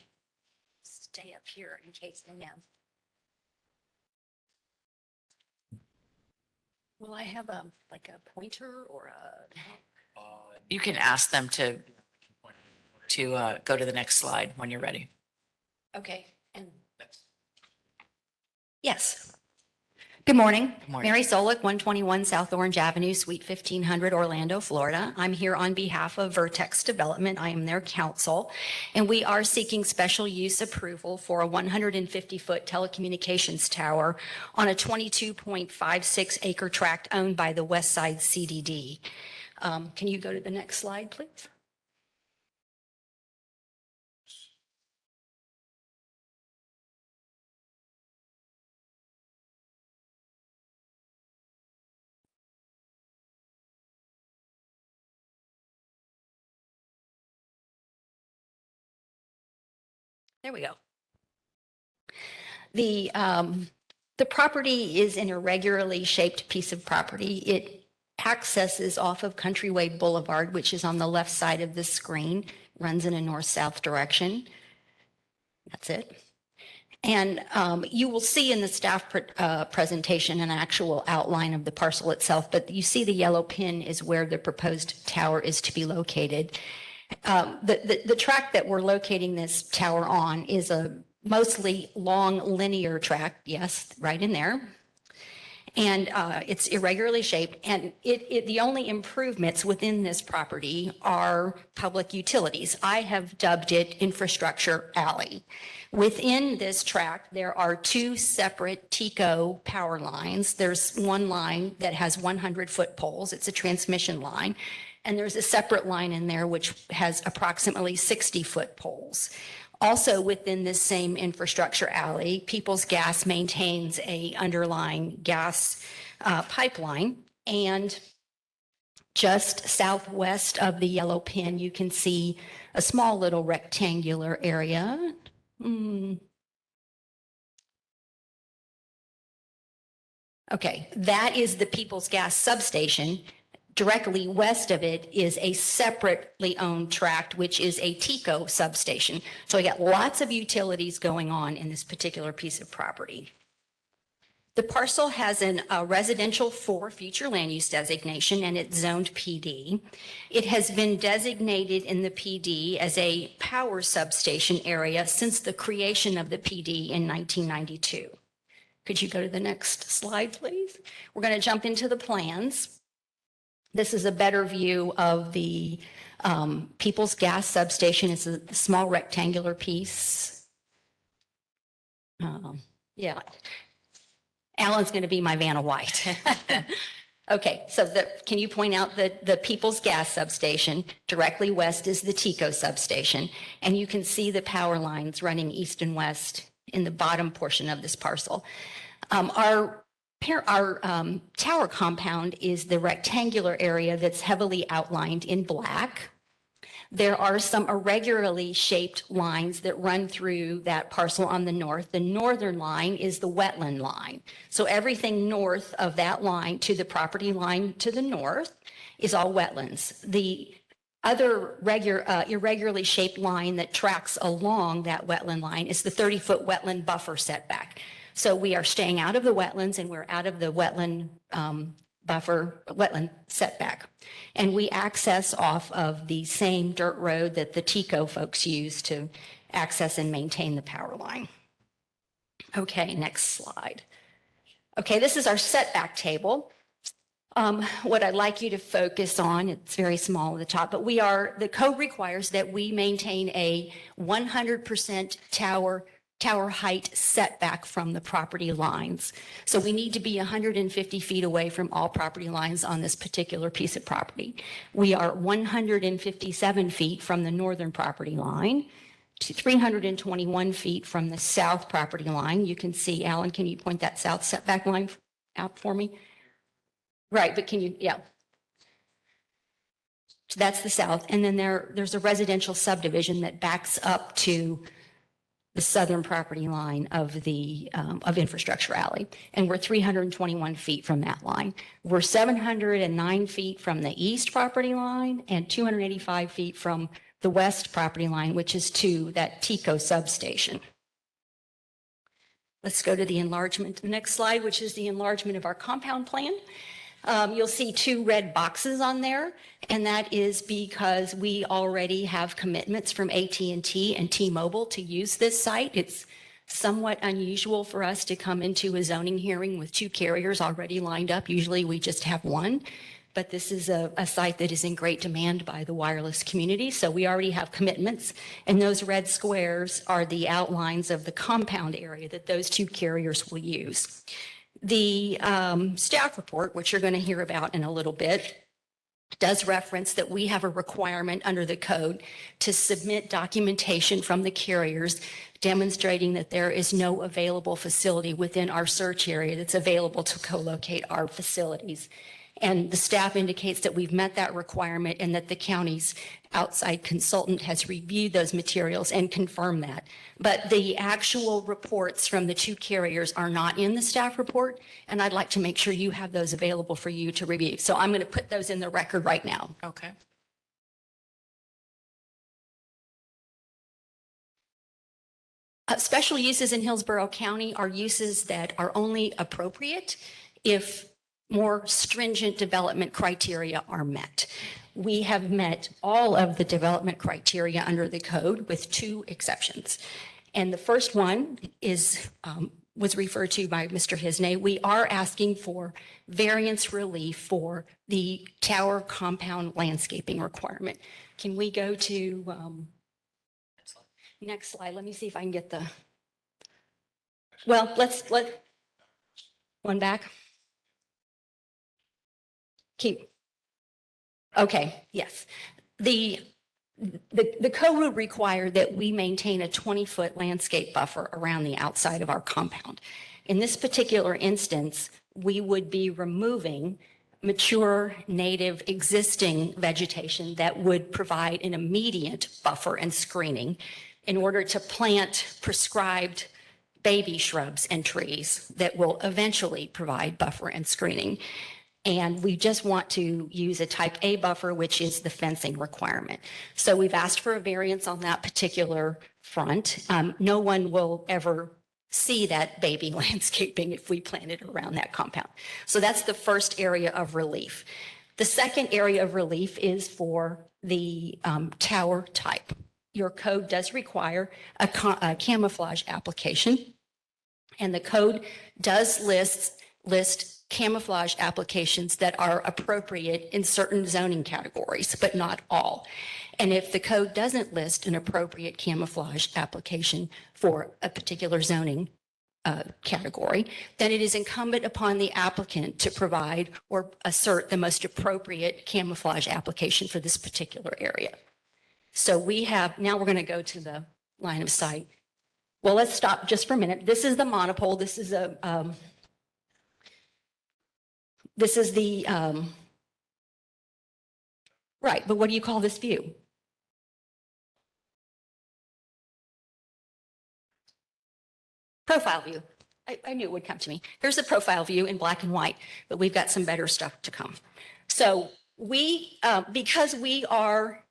S18: Stay up here in case I am. Will I have like a pointer or a?
S2: You can ask them to go to the next slide when you're ready.
S18: Okay. And yes. Good morning.
S2: morning.
S18: Mary Solik, 121 South Orange Avenue, Suite 1500, Orlando, Florida. I'm here on behalf of Vertex Development. I am their counsel, and we are seeking special use approval for a 150-foot telecommunications tower on a 22.56 acre tract owned by the West Side CDD. Can you go to the next slide, please? There we go. The property is an irregularly shaped piece of property. It accesses off of Countryway Boulevard, which is on the left side of the screen, runs in a north-south direction. That's it. And you will see in the staff presentation an actual outline of the parcel itself, but you see the yellow pin is where the proposed tower is to be located. The tract that we're locating this tower on is a mostly long linear tract, yes, right in there. And it's irregularly shaped, and the only improvements within this property are public utilities. I have dubbed it Infrastructure Alley. Within this tract, there are two separate TECO power lines. There's one line that has 100-foot poles. It's a transmission line. And there's a separate line in there which has approximately 60-foot poles. Also within this same infrastructure alley, Peoples Gas maintains a underlying gas pipeline. And just southwest of the yellow pin, you can see a small little rectangular area. Okay, that is the Peoples Gas substation. Directly west of it is a separately owned tract, which is a TECO substation. So I got lots of utilities going on in this particular piece of property. The parcel has a residential for future land use designation, and it's zoned PD. It has been designated in the PD as a power substation area since the creation of the PD in 1992. Could you go to the next slide, please? We're going to jump into the plans. This is a better view of the Peoples Gas substation. It's a small rectangular piece. Yeah. Alan's going to be my Vanna White. Okay, so can you point out the Peoples Gas substation? Directly west is the TECO substation, and you can see the power lines running east and west in the bottom portion of this parcel. Our tower compound is the rectangular area that's heavily outlined in black. There are some irregularly shaped lines that run through that parcel on the north. The northern line is the wetland line. So everything north of that line to the property line to the north is all wetlands. The other irregularly shaped line that tracks along that wetland line is the 30-foot wetland buffer setback. So we are staying out of the wetlands and we're out of the wetland wetland setback. And we access off of the same dirt road that the TECO folks use to access and maintain the power line. Okay, next slide. Okay, this is our setback table. What I'd like you to focus on, it's very small at the top, but the code requires that we maintain a 100% tower height setback from the property lines. So we need to be 150 feet away from all property lines on this particular piece of property. We are 157 feet from the northern property line, to 321 feet from the south property line. You can see, Alan, can you point that south setback line out for me? Right, but can you, yeah. So that's the south. And then there's a residential subdivision that backs up to the southern property line of the Infrastructure Alley. And we're 321 feet from that line. We're 709 feet from the east property line and 285 feet from the west property line, which is to that TECO substation. Let's go to the enlargement, the next slide, which is the enlargement of our compound plan. You'll see two red boxes on there, and that is because we already have commitments from AT&T and T-Mobile to use this site. It's somewhat unusual for us to come into a zoning hearing with two carriers already lined up. Usually we just have one, but this is a site that is in great demand by the wireless community. So we already have commitments, and those red squares are the outlines of the compound area that those two carriers will use. The staff report, which you're going to hear about in a little bit, does reference that we have a requirement under the code to submit documentation from the carriers demonstrating that there is no available facility within our search area that's available to co-locate our facilities. And the staff indicates that we've met that requirement and that the county's outside consultant has reviewed those materials and confirmed that. But the actual reports from the two carriers are not in the staff report, and I'd like to make sure you have those available for you to review. So I'm going to put those in the record right now.
S2: Okay.
S18: Special uses in Hillsborough County are uses that are only appropriate if more stringent development criteria are met. We have met all of the development criteria under the code with two exceptions. And the first one is was referred to by Mr. Hisney. We are asking for variance relief for the tower compound landscaping requirement. Can we go to next slide? Let me see if I can get the, well, let one back. Keep. Okay, yes. The code would require that we maintain a 20-foot landscape buffer around the outside of our compound. In this particular instance, we would be removing mature, native, existing vegetation that would provide an immediate buffer and screening in order to plant prescribed baby shrubs and trees that will eventually provide buffer and screening. And we just want to use a type A buffer, which is the fencing requirement. So we've asked for a variance on that particular front. No one will ever see that baby landscaping if we plant it around that compound. So that's the first area of relief. The second area of relief is for the tower type. Your code does require a camouflage application, and the code does list camouflage applications that are appropriate in certain zoning categories, but not all. And if the code doesn't list an appropriate camouflage application for a particular zoning category, then it is incumbent upon the applicant to provide or assert the most appropriate camouflage application for this particular area. So we have, now we're going to go to the line of sight. Well, let's stop just for a minute. This is the monopole. This is the right, but what do you call this view? Profile view. I knew it would come to me. Here's the profile view in black and white, but we've got some better stuff to come. So we, because we are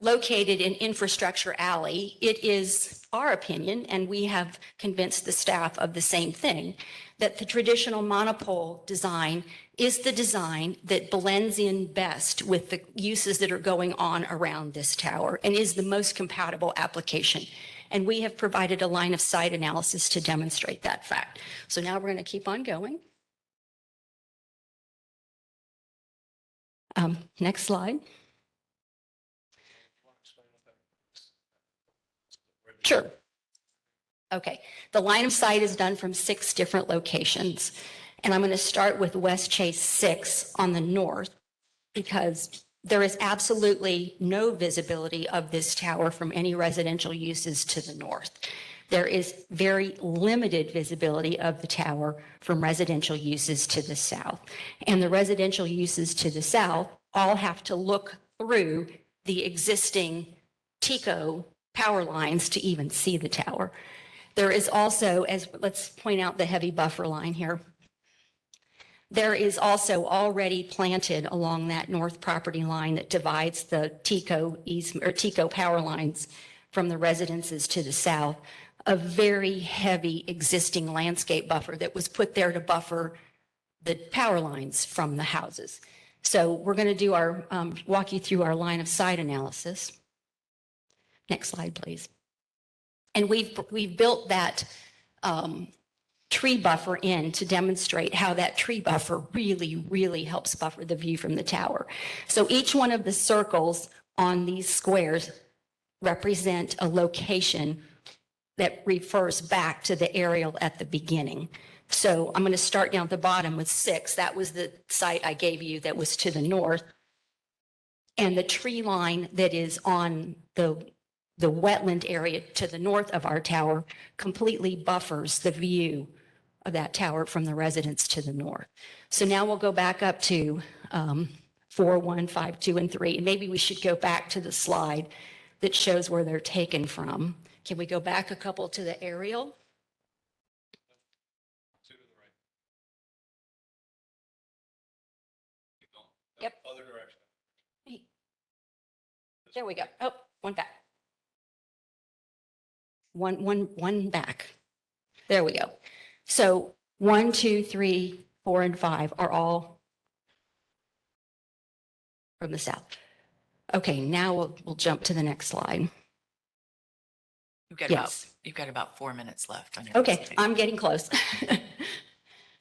S18: located in Infrastructure Alley, it is our opinion, and we have convinced the staff of the same thing, that the traditional monopole design is the design that blends in best with the uses that are going on around this tower and is the most compatible application. And we have provided a line of sight analysis to demonstrate that fact. So now we're going to keep on going. Next slide. Sure. Okay. The line of sight is done from 6 different locations. And I'm going to start with West Chase 6 on the north because there is absolutely no visibility of this tower from any residential uses to the north. There is very limited visibility of the tower from residential uses to the south. And the residential uses to the south all have to look through the existing TECO power lines to even see the tower. There is also, let's point out the heavy buffer line here. There is also already planted along that north property line that divides the TECO power lines from the residences to the south, a very heavy existing landscape buffer that was put there to buffer the power lines from the houses. So we're going to do our, walk you through our line of sight analysis. Next slide, please. And we've built that tree buffer in to demonstrate how that tree buffer really helps buffer the view from the tower. So each one of the circles on these squares represent a location that refers back to the aerial at the beginning. So I'm going to start down at the bottom with 6. That was the site I gave you that was to the north. And the tree line that is on the wetland area to the north of our tower completely buffers the view of that tower from the residence to the north. So now we'll go back up to 4, 1, 5, 2, and 3. And maybe we should go back to the slide that shows where they're taken from. Can we go back a couple to the aerial? Yep.
S17: Other direction.
S18: There we go. Oh, one back. One back. There we go. So 1, 2, 3, 4, and 5 are all from the south. Okay, now we'll jump to the next slide.
S2: You've got about 4 minutes left on your
S18: Okay,
S2: presentation.
S18: I'm getting close.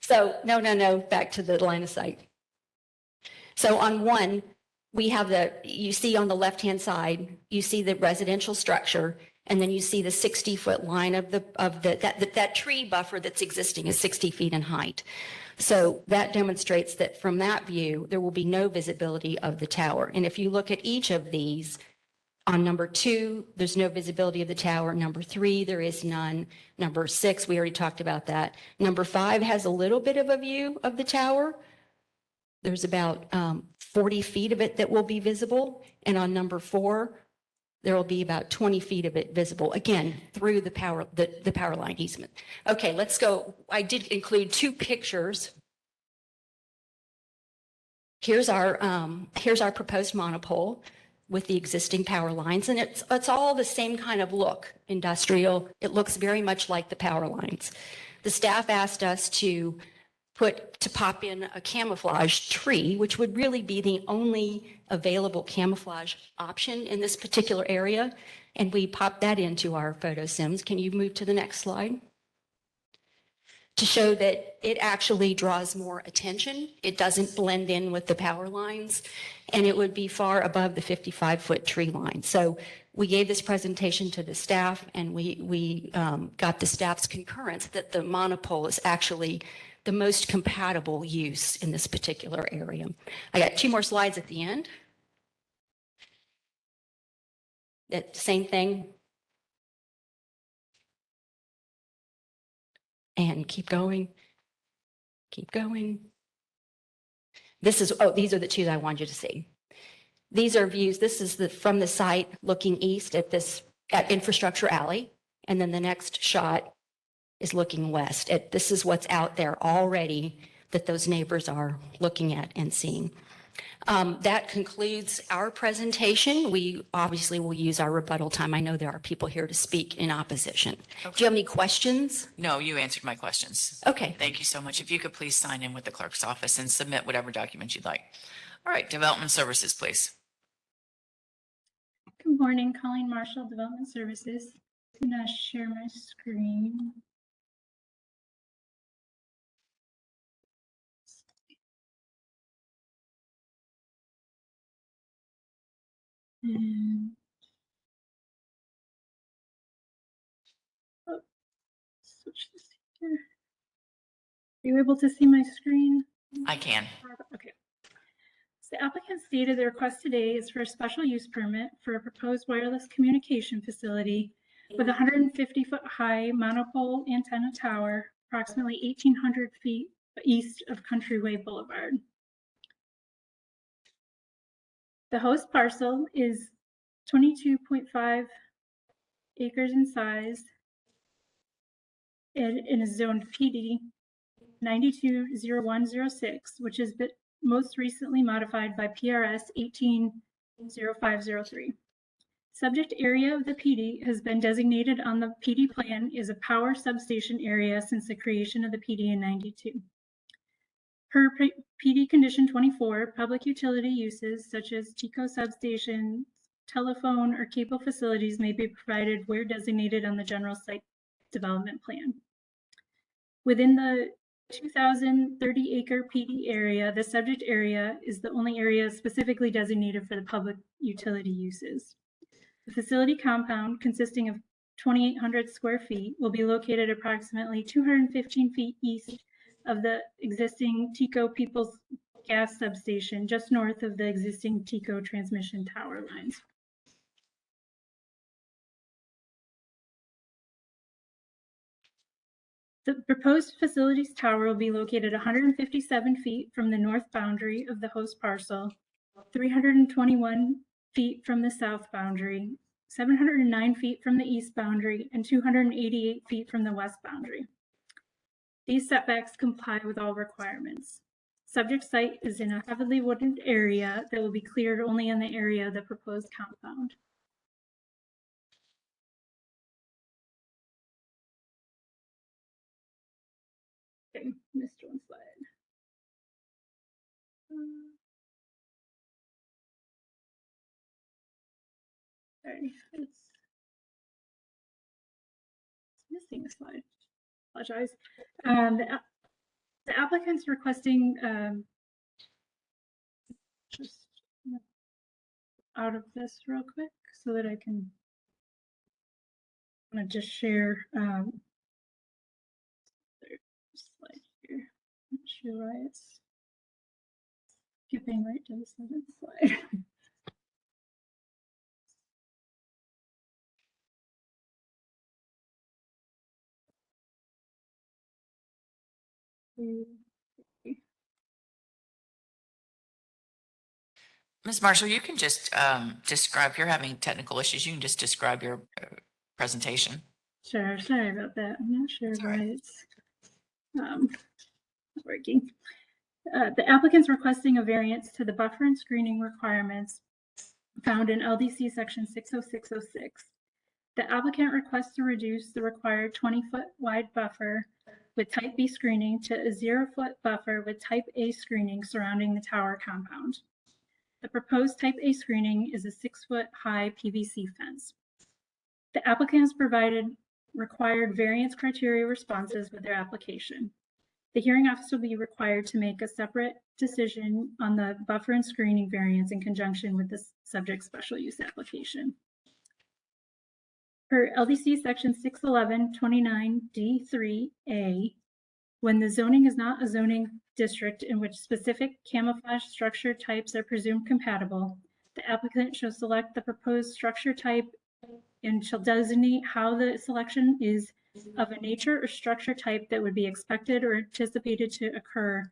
S18: So no, back to the line of sight. So on 1, we have you see on the left-hand side, you see the residential structure, and then you see the 60-foot line of that tree buffer that's existing is 60 feet in height. So that demonstrates that from that view, there will be no visibility of the tower. And if you look at each of these, on number 2, there's no visibility of the tower. Number 3, there is none. Number 6, we already talked about that. Number 5 has a little bit of a view of the tower. There's about 40 feet of it that will be visible. And on number 4, there will be about 20 feet of it visible, again, through the power line easement. Okay, let's go. I did include 2 pictures. Here's our proposed monopole with the existing power lines, and it's all the same kind of look, industrial. It looks very much like the power lines. The staff asked us to pop in a camouflage tree, which would really be the only available camouflage option in this particular area. And we popped that into our photo sims. Can you move to the next slide? To show that it actually draws more attention. It doesn't blend in with the power lines, and it would be far above the 55-foot tree line. So we gave this presentation to the staff, and we got the staff's concurrence that the monopole is actually the most compatible use in this particular area. I got 2 more slides at the end. That same thing. And keep going. Keep going. These are the 2 that I wanted you to see. These are views. This is from the site looking east at Infrastructure Alley. And then the next shot is looking west. This is what's out there already that those neighbors are looking at and seeing. That concludes our presentation. We obviously will use our rebuttal time. I know there are people here to speak in opposition. Okay. Do you have any questions?
S2: No, you answered my questions.
S18: Okay.
S2: Thank you so much. If you could please sign in with the clerk's office and submit whatever documents you'd like. All right, Development Services, please.
S19: Good morning, Colleen Marshall, Development Services. I'm going to share my screen. And switch this here. Are you able to see my screen?
S2: I can.
S19: Okay. So the applicant stated the request today is for a special use permit for a proposed wireless communication facility with a 150-foot high monopole antenna tower, approximately 1,800 feet east of Countryway Boulevard. The host parcel is 22.5 acres in size and is zoned PD 920106, which has been most recently modified by PRS 180503. Subject area of the PD has been designated on the PD plan as a power substation area since the creation of the PD in '92. Per PD Condition 24, public utility uses such as TECO substations, telephone, or cable facilities may be provided where designated on the general site development plan. Within the 2,030 acre PD area, the subject area is the only area specifically designated for the public utility uses. The facility compound, consisting of 2,800 square feet, will be located approximately 215 feet east of the existing TECO Peoples Gas Substation, just north of the existing TECO transmission tower lines. The proposed facilities tower will be located 157 feet from the north boundary of the host parcel, 321 feet from the south boundary, 709 feet from the east boundary, and 288 feet from the west boundary. These setbacks comply with all requirements. Subject site is in a heavily wooded area that will be cleared only in the area of the proposed compound. Okay, missed one slide. Sorry, it's missing a slide. Apologize. The applicant's requesting just out of this real quick so that I can just share slide here. Not sure why it's skipping right to the seventh slide.
S2: Ms. Marshall, you can just describe, if you're having technical issues, you can just describe your presentation.
S19: Sure, sorry about that. I'm not sure why it's working. The applicant's requesting a variance to the buffer and screening requirements found in LDC section 60606. The applicant requests to reduce the required 20-foot wide buffer with type B screening to a 0-foot buffer with type A screening surrounding the tower compound. The proposed type A screening is a 6-foot high PVC fence. The applicant has provided required variance criteria responses with their application. The hearing officer will be required to make a separate decision on the buffer and screening variance in conjunction with the subject special use application. Per LDC section 611-29D3A, when the zoning is not a zoning district in which specific camouflage structure types are presumed compatible, the applicant shall select the proposed structure type and shall designate how the selection is of a nature or structure type that would be expected or anticipated to occur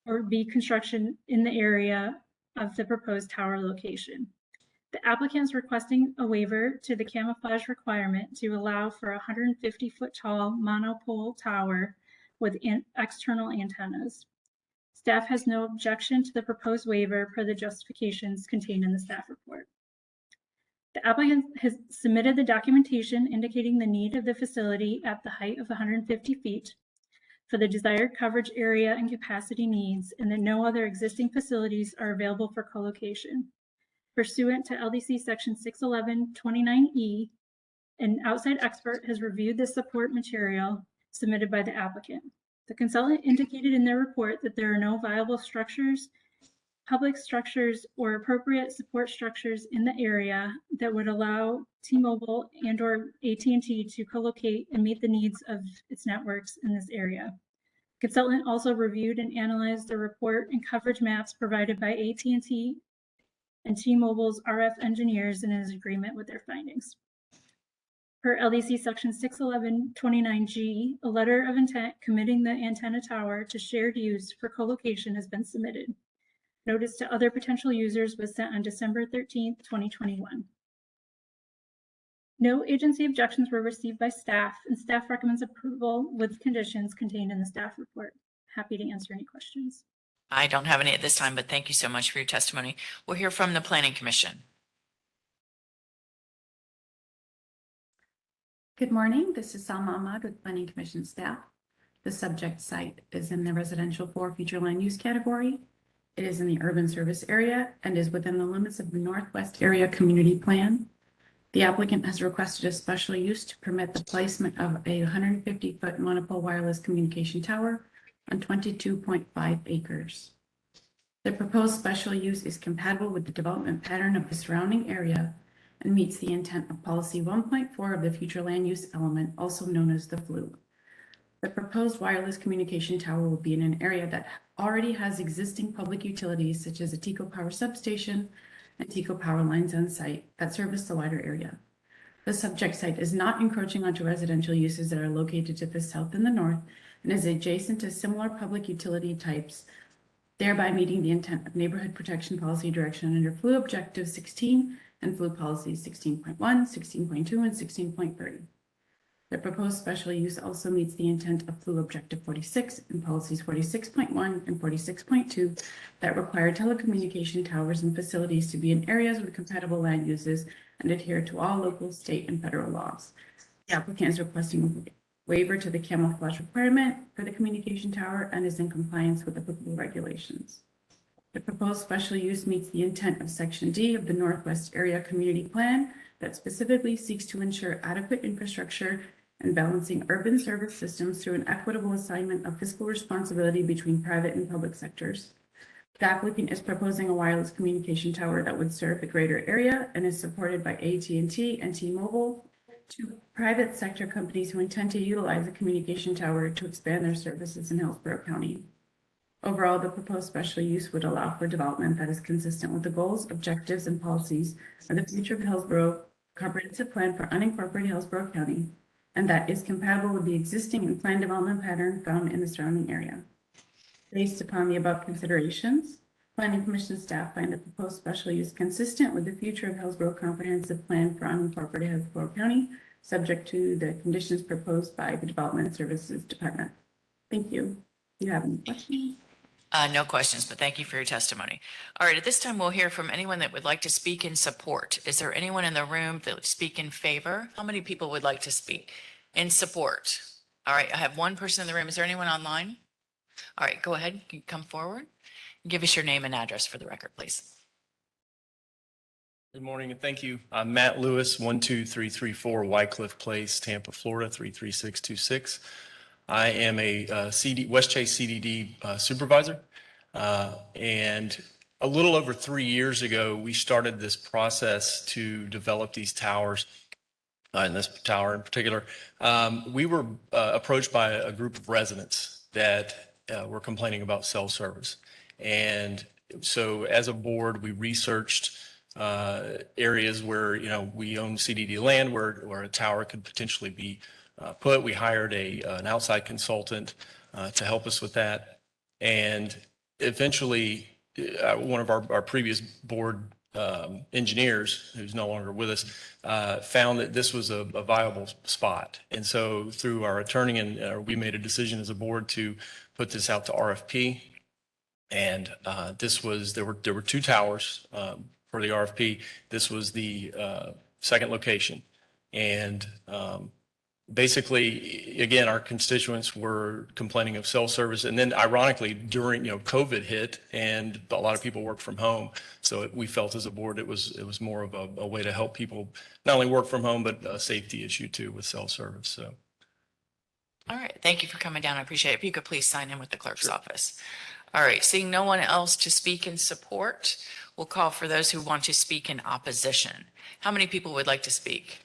S19: or be construction in the area of the proposed tower location. The applicant is requesting a waiver to the camouflage requirement to allow for a 150-foot tall monopole tower with external antennas. Staff has no objection to the proposed waiver per the justifications contained in the staff report. The applicant has submitted the documentation indicating the need of the facility at the height of 150 feet for the desired coverage area and capacity needs, and that no other existing facilities are available for co-location. Pursuant to LDC section 611-29E, an outside expert has reviewed the support material submitted by the applicant. The consultant indicated in their report that there are no viable structures, public structures, or appropriate support structures in the area that would allow T-Mobile and/or AT&T to co-locate and meet the needs of its networks in this area. The consultant also reviewed and analyzed the report and coverage maps provided by AT&T and T-Mobile's RF engineers and is in agreement with their findings. Per LDC section 611-29G, a letter of intent committing the antenna tower to shared use for co-location has been submitted. Notice to other potential users was sent on December 13th, 2021. No agency objections were received by staff, and staff recommends approval with conditions contained in the staff report. Happy to answer any questions.
S2: I don't have any at this time, but thank you so much for your testimony. We'll hear from the Planning Commission.
S20: Good morning. This is Salma Ahmad with Planning Commission staff. The subject site is in the residential 4 future land use category. It is in the urban service area and is within the limits of the Northwest Area Community Plan. The applicant has requested a special use to permit the placement of a 150-foot monopole wireless communication tower on 22.5 acres. The proposed special use is compatible with the development pattern of the surrounding area and meets the intent of policy 1.4 of the future land use element, also known as the FLU. The proposed wireless communication tower will be in an area that already has existing public utilities such as a TECO power substation and TECO power lines on site that service the wider area. The subject site is not encroaching onto residential uses that are located to the south and the north and is adjacent to similar public utility types, thereby meeting the intent of Neighborhood Protection Policy Direction under FLU Objective 16 and FLU Policies 16.1, 16.2, and 16.3. The proposed special use also meets the intent of FLU Objective 46 and Policies 46.1 and 46.2 that require telecommunication towers and facilities to be in areas with compatible land uses and adhere to all local, state, and federal laws. The applicant is requesting waiver to the camouflage requirement for the communication tower and is in compliance with applicable regulations. The proposed special use meets the intent of Section D of the Northwest Area Community Plan that specifically seeks to ensure adequate infrastructure and balancing urban service systems through an equitable assignment of fiscal responsibility between private and public sectors. The applicant is proposing a wireless communication tower that would serve the greater area and is supported by AT&T and T-Mobile, two private sector companies who intend to utilize the communication tower to expand their services in Hillsborough County. Overall, the proposed special use would allow for development that is consistent with the goals, objectives, and policies of the Future of Hillsborough Comprehensive Plan for Unincorporated Hillsborough County, and that is compatible with the existing and planned development pattern found in the surrounding area. Based upon the above considerations, Planning Commission staff find the proposed special use consistent with the Future of Hillsborough Comprehensive Plan for Unincorporated Hillsborough County, subject to the conditions proposed by the Development Services Department. Thank you. Do you have any questions?
S2: No questions, but thank you for your testimony. All right, at this time, we'll hear from anyone that would like to speak in support. Is there anyone in the room that would speak in favor? How many people would like to speak in support? All right, I have one person in the room. Is there anyone online? All right, go ahead. You can come forward. Give us your name and address for the record, please.
S21: Good morning and thank you. I'm Matt Lewis, 12334 Wycliffe Place, Tampa, Florida, 33626. I am a West Chase CDD supervisor. And a little over 3 years ago, we started this process to develop these towers, and this tower in particular. We were approached by a group of residents that were complaining about cell service. And so as a board, we researched areas where, we own CDD land where a tower could potentially be put. We hired an outside consultant to help us with that. And eventually, one of our previous board engineers, who's no longer with us, found that this was a viable spot. And so through our attorney, we made a decision as a board to put this out to RFP. And there were two towers for the RFP. This was the second location. And basically, again, our constituents were complaining of cell service. And then ironically, during, COVID hit and a lot of people worked from home. So we felt as a board, it was more of a way to help people not only work from home, but a safety issue too with cell service. So.
S2: All right. Thank you for coming down. I appreciate it. If you could please sign in with the clerk's office. All right. Seeing no one else to speak in support, we'll call for those who want to speak in opposition. How many people would like to speak?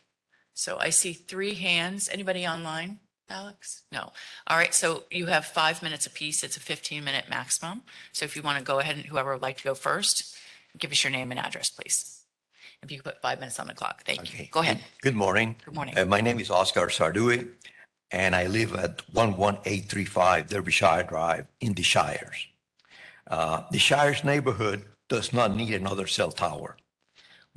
S2: So I see 3 hands. Anybody online, Alex? No. All right. So you have 5 minutes apiece. It's a 15-minute maximum. So if you want to go ahead and whoever would like to go first, give us your name and address, please. If you could put 5 minutes on the clock. Thank you. Go ahead.
S22: Good morning.
S2: Good morning.
S22: My name is Oscar Sardui, and I live at 11835 Derbyshire Drive in the Shires. The Shires neighborhood does not need another cell tower.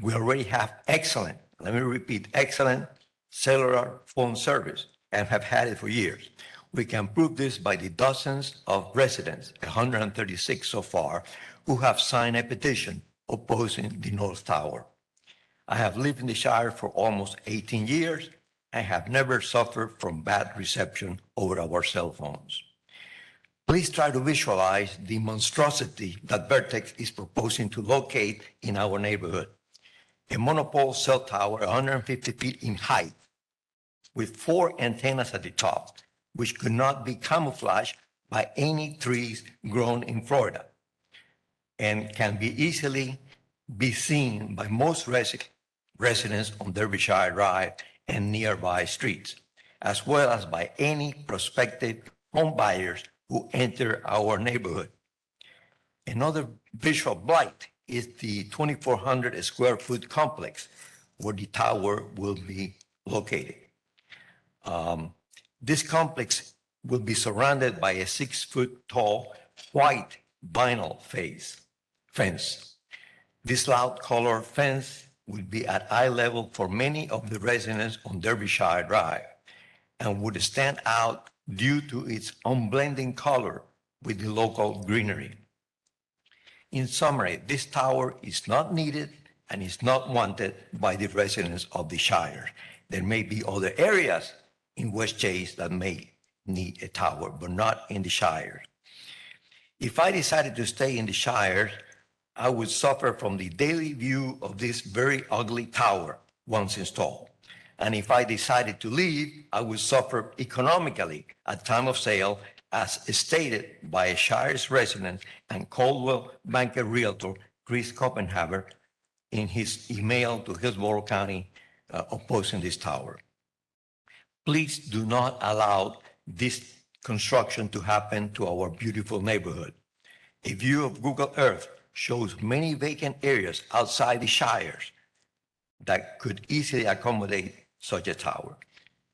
S22: We already have excellent, let me repeat, excellent cellular phone service and have had it for years. We can prove this by the dozens of residents, 136 so far, who have signed a petition opposing the North Tower. I have lived in the Shire for almost 18 years, and have never suffered from bad reception over our cell phones. Please try to visualize the monstrosity that Vertex is proposing to locate in our neighborhood. A monopole cell tower 150 feet in height with 4 antennas at the top, which could not be camouflaged by any trees grown in Florida and can be easily be seen by most residents on Derbyshire Drive and nearby streets, as well as by any prospective home buyers who enter our neighborhood. Another visual blight is the 2,400 square foot complex where the tower will be located. This complex will be surrounded by a 6-foot tall white vinyl fence. This loud color fence will be at eye level for many of the residents on Derbyshire Drive and would stand out due to its unblending color with the local greenery. In summary, this tower is not needed and is not wanted by the residents of the Shire. There may be other areas in West Chase that may need a tower, but not in the Shire. If I decided to stay in the Shire, I would suffer from the daily view of this very ugly tower once installed. And if I decided to leave, I would suffer economically at time of sale, as stated by a Shire's resident and Coldwell Banker Realtor, Chris Copenhaver, in his email to Hillsborough County opposing this tower. Please do not allow this construction to happen to our beautiful neighborhood. A view of Google Earth shows many vacant areas outside the Shires that could easily accommodate such a tower.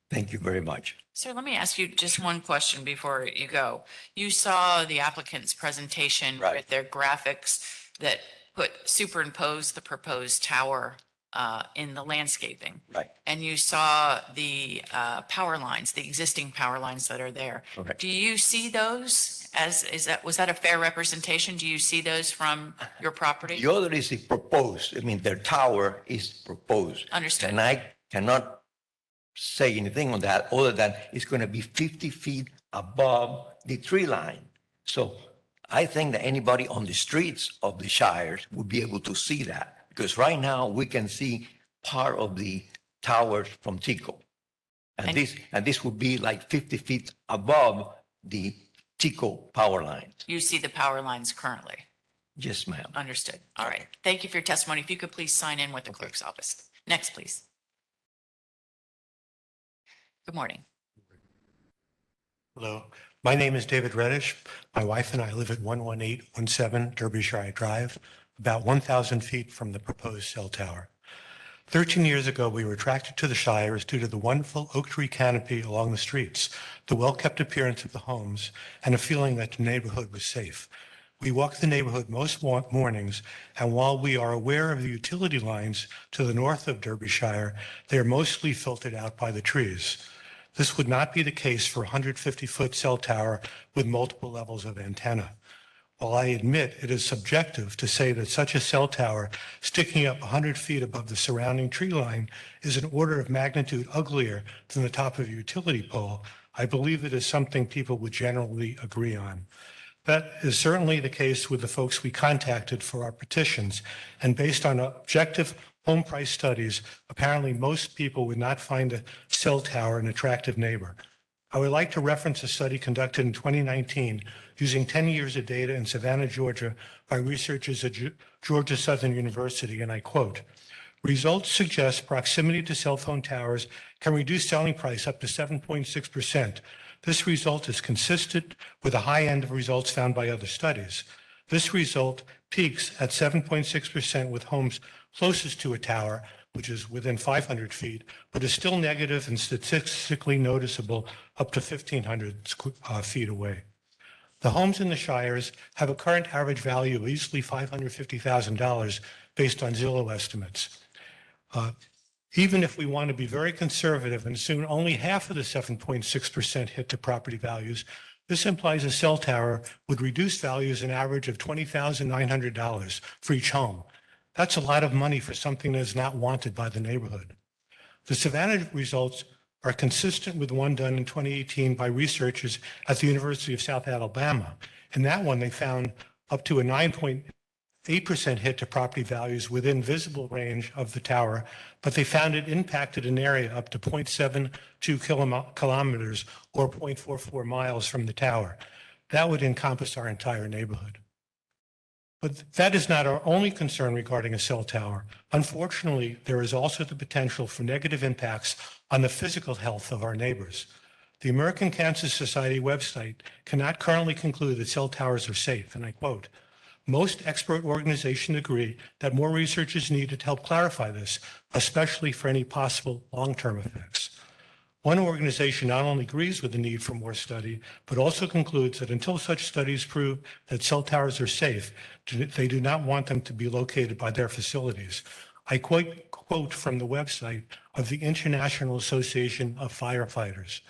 S22: Thank you very much.
S2: Sir, let me ask you just one question before you go. You saw the applicant's presentation with their graphics that superimpose the proposed tower in the landscaping.
S22: Right.
S2: And you saw the power lines, the existing power lines that are there.
S22: Okay.
S2: Do you see those was that a fair representation? Do you see those from your property?
S22: The other is the proposed. I mean, their tower is proposed.
S2: Understood.
S22: And I cannot say anything on that other than it's going to be 50 feet above the tree line. So I think that anybody on the streets of the Shires would be able to see that, because right now we can see part of the towers from Tico. And this would be like 50 feet above the Tico power lines.
S2: You see the power lines currently?
S22: Yes, ma'am.
S2: Understood. All right. Thank you for your testimony. If you could please sign in with the clerk's office. Next, please. Good morning.
S1: Hello, my name is David Reddish. My wife and I live at 11817 Derbyshire Drive, about 1,000 feet from the proposed cell tower. 13 years ago, we were attracted to the Shires due to the wonderful oak tree canopy along the streets, the well-kept appearance of the homes, and a feeling that the neighborhood was safe. We walk the neighborhood most mornings, and while we are aware of the utility lines to the north of Derbyshire, they are mostly filtered out by the trees. This would not be the case for a 150-foot cell tower with multiple levels of antenna. While I admit it is subjective to say that such a cell tower sticking up 100 feet above the surrounding tree line is an order of magnitude uglier than the top of a utility pole, I believe it is something people would generally agree on. That is certainly the case with the folks we contacted for our petitions, and based on objective home price studies, apparently most people would not find a cell tower an attractive neighbor. I would like to reference a study conducted in 2019 using 10 years of data in Savannah, Georgia by researchers at Georgia Southern University, and I quote, "Results suggest proximity to cell phone towers can reduce selling price up to 7.6%. This result is consistent with the high end of results found by other studies. This result peaks at 7.6% with homes closest to a tower, which is within 500 feet, but is still negative and statistically noticeable up to 1,500 feet away. The homes in the Shires have a current average value of easily $550,000 based on Zillow estimates. Even if we want to be very conservative and assume only half of the 7.6% hit to property values, this implies a cell tower would reduce values an average of $20,900 for each home. That's a lot of money for something that is not wanted by the neighborhood. The Savannah results are consistent with one done in 2018 by researchers at the University of South Alabama. In that one, they found up to a 9.8% hit to property values within visible range of the tower, but they found it impacted an area up to 0.72 kilometers or 0.44 miles from the tower. That would encompass our entire neighborhood. But that is not our only concern regarding a cell tower. Unfortunately, there is also the potential for negative impacts on the physical health of our neighbors. The American Cancer Society website cannot currently conclude that cell towers are safe, and I quote, "Most expert organizations agree that more research is needed to help clarify this, especially for any possible long-term effects." One organization not only agrees with the need for more study, but also concludes that until such studies prove that cell towers are safe, they do not want them to be located by their facilities. I quote from the website of the International Association of Firefighters.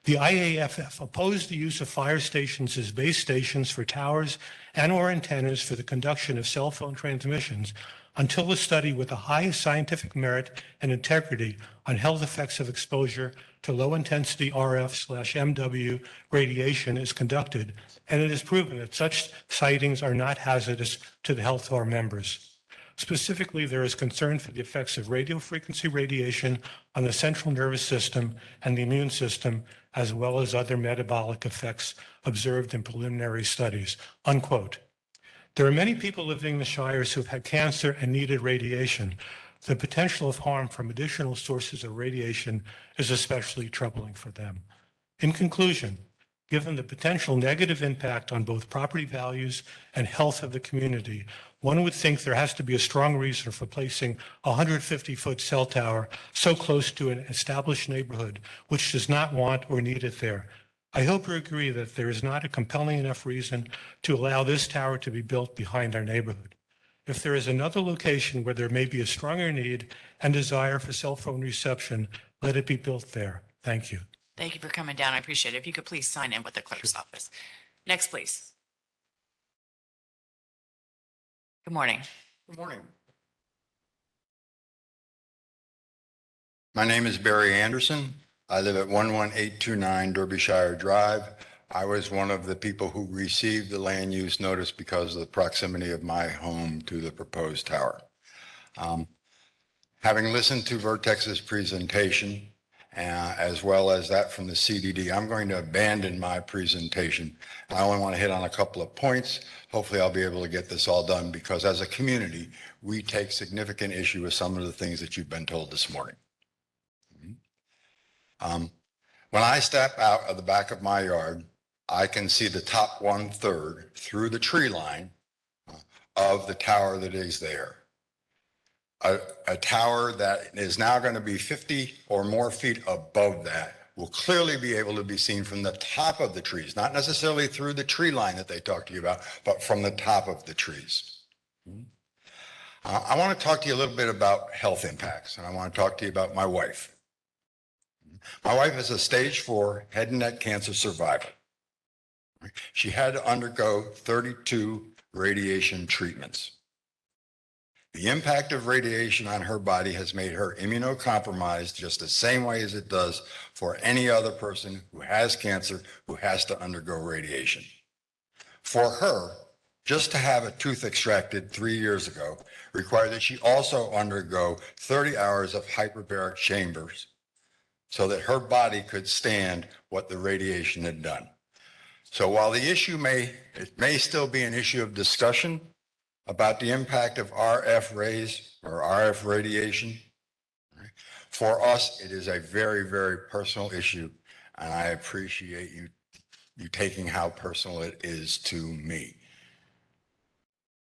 S1: The IAFF opposed the use of fire stations as base stations for towers and/or antennas for the conduction of cell phone transmissions until a study with the highest scientific merit and integrity on health effects of exposure to low-intensity RF/MW radiation is conducted, and it is proven that such sightings are not hazardous to the health of our members. Specifically, there is concern for the effects of radiofrequency radiation on the central nervous system and the immune system, as well as other metabolic effects observed in preliminary studies, unquote. There are many people living in the shires who have had cancer and needed radiation. The potential of harm from additional sources of radiation is especially troubling for them. In conclusion, given the potential negative impact on both property values and health of the community, one would think there has to be a strong reason for placing a 150-foot cell tower so close to an established neighborhood which does not want or need it there. I hope you agree that there is not a compelling enough reason to allow this tower to be built behind our neighborhood. If there is another location where there may be a stronger need and desire for cell phone reception, let it be built there. Thank you.
S2: Thank you for coming down. I appreciate it. If you could please sign in with the clerk's office. Next, please. Good morning.
S3: Good morning. My name is Barry Anderson. I live at 11829 Derbyshire Drive. I was one of the people who received the land use notice because of the proximity of my home to the proposed tower. Having listened to Vertex's presentation, as well as that from the CDD, I'm going to abandon my presentation. I only want to hit on a couple of points. Hopefully I'll be able to get this all done because as a community, we take significant issue with some of the things that you've been told this morning. When I step out of the back of my yard, I can see the top 1/3 through the tree line of the tower that is there. A tower that is now going to be 50 or more feet above that will clearly be able to be seen from the top of the trees, not necessarily through the tree line that they talked to you about, but from the top of the trees. I want to talk to you a little bit about health impacts, and I want to talk to you about my wife. My wife is a stage 4 head and neck cancer survivor. She had to undergo 32 radiation treatments. The impact of radiation on her body has made her immunocompromised just the same way as it does for any other person who has cancer who has to undergo radiation. For her, just to have a tooth extracted 3 years ago required that she also undergo 30 hours of hyperbaric chambers so that her body could stand what the radiation had done. So while the issue may still be an issue of discussion about the impact of RF rays or RF radiation, for us, it is a very, very personal issue, and I appreciate you taking how personal it is to me.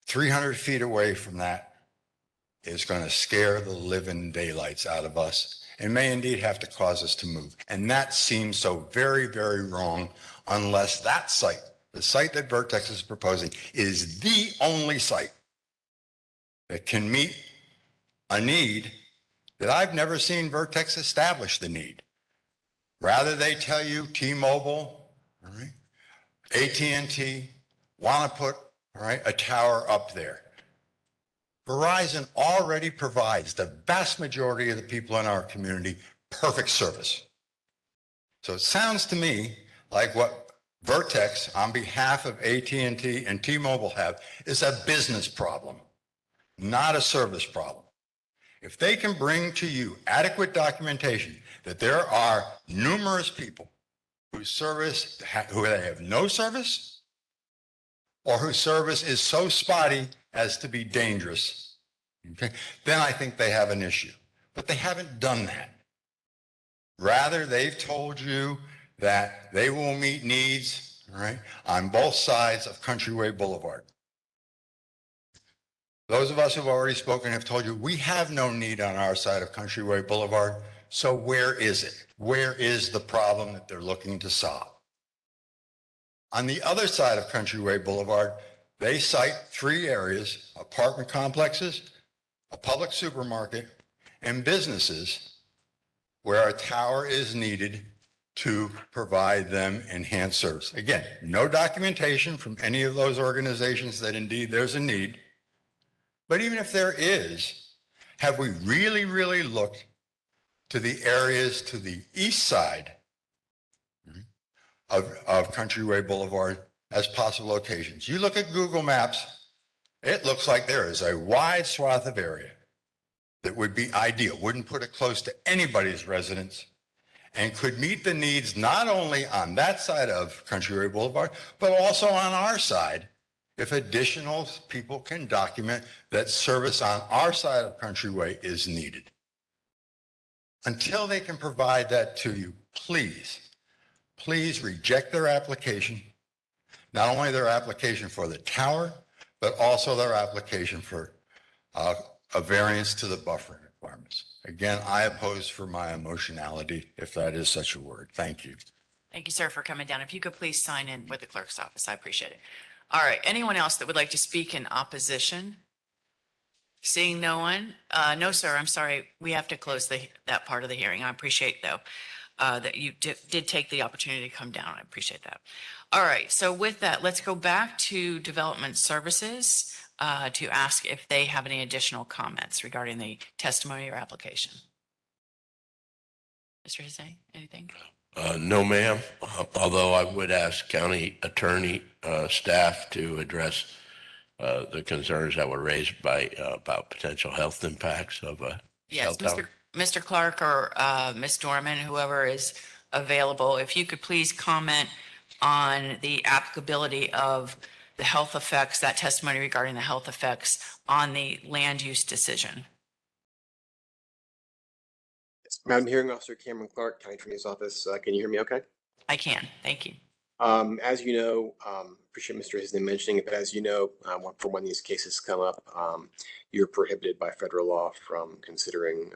S3: 300 feet away from that is going to scare the living daylights out of us and may indeed have to cause us to move. And that seems so very, very wrong unless that site, the site that Vertex is proposing, is the only site that can meet a need that I've never seen Vertex establish the need. Rather, they tell you T-Mobile, all right, AT&T want to put, all right, a tower up there. Verizon already provides the vast majority of the people in our community perfect service. So it sounds to me like what Vertex, on behalf of AT&T and T-Mobile have, is a business problem, not a service problem. If they can bring to you adequate documentation that there are numerous people whose service, who have no service, or whose service is so spotty as to be dangerous, okay, then I think they have an issue. But they haven't done that. Rather, they've told you that they will meet needs, all right, on both sides of Countryway Boulevard. Those of us who've already spoken have told you we have no need on our side of Countryway Boulevard. So where is it? Where is the problem that they're looking to solve? On the other side of Countryway Boulevard, they cite 3 areas: apartment complexes, a public supermarket, and businesses where a tower is needed to provide them enhanced service. Again, no documentation from any of those organizations that indeed there's a need. But even if there is, have we really, really looked to the areas to the east side of Countryway Boulevard as possible locations? You look at Google Maps, it looks like there is a wide swath of area that would be ideal, wouldn't put it close to anybody's residence, and could meet the needs not only on that side of Countryway Boulevard, but also on our side, if additional people can document that service on our side of Countryway is needed. Until they can provide that to you, please reject their application, not only their application for the tower, but also their application for a variance to the buffering requirements. Again, I oppose for my emotionality, if that is such a word. Thank you.
S2: Thank you, sir, for coming down. If you could please sign in with the clerk's office, I appreciate it. All right, anyone else that would like to speak in opposition? Seeing no one? No, sir, I'm sorry. We have to close that part of the hearing. I appreciate, though, that you did take the opportunity to come down. I appreciate that. All right, so with that, let's go back to Development Services to ask if they have any additional comments regarding the testimony or application. Mr. Hussein, anything?
S4: No, ma'am. Although I would ask county attorney staff to address the concerns that were raised by about potential health impacts of a cell
S2: Yes,
S4: tower.
S2: Mr. Clark or Ms. Dorman, whoever is available, if you could please comment on the applicability of the health effects, that testimony regarding the health effects on the land use decision.
S5: Madam Hearing Officer Cameron Clark, County Attorney's Office. Can you hear me okay?
S2: I can, thank you.
S5: As you know, appreciate Mr. Hisden mentioning it, but as you know, from when these cases come up, you're prohibited by federal law from considering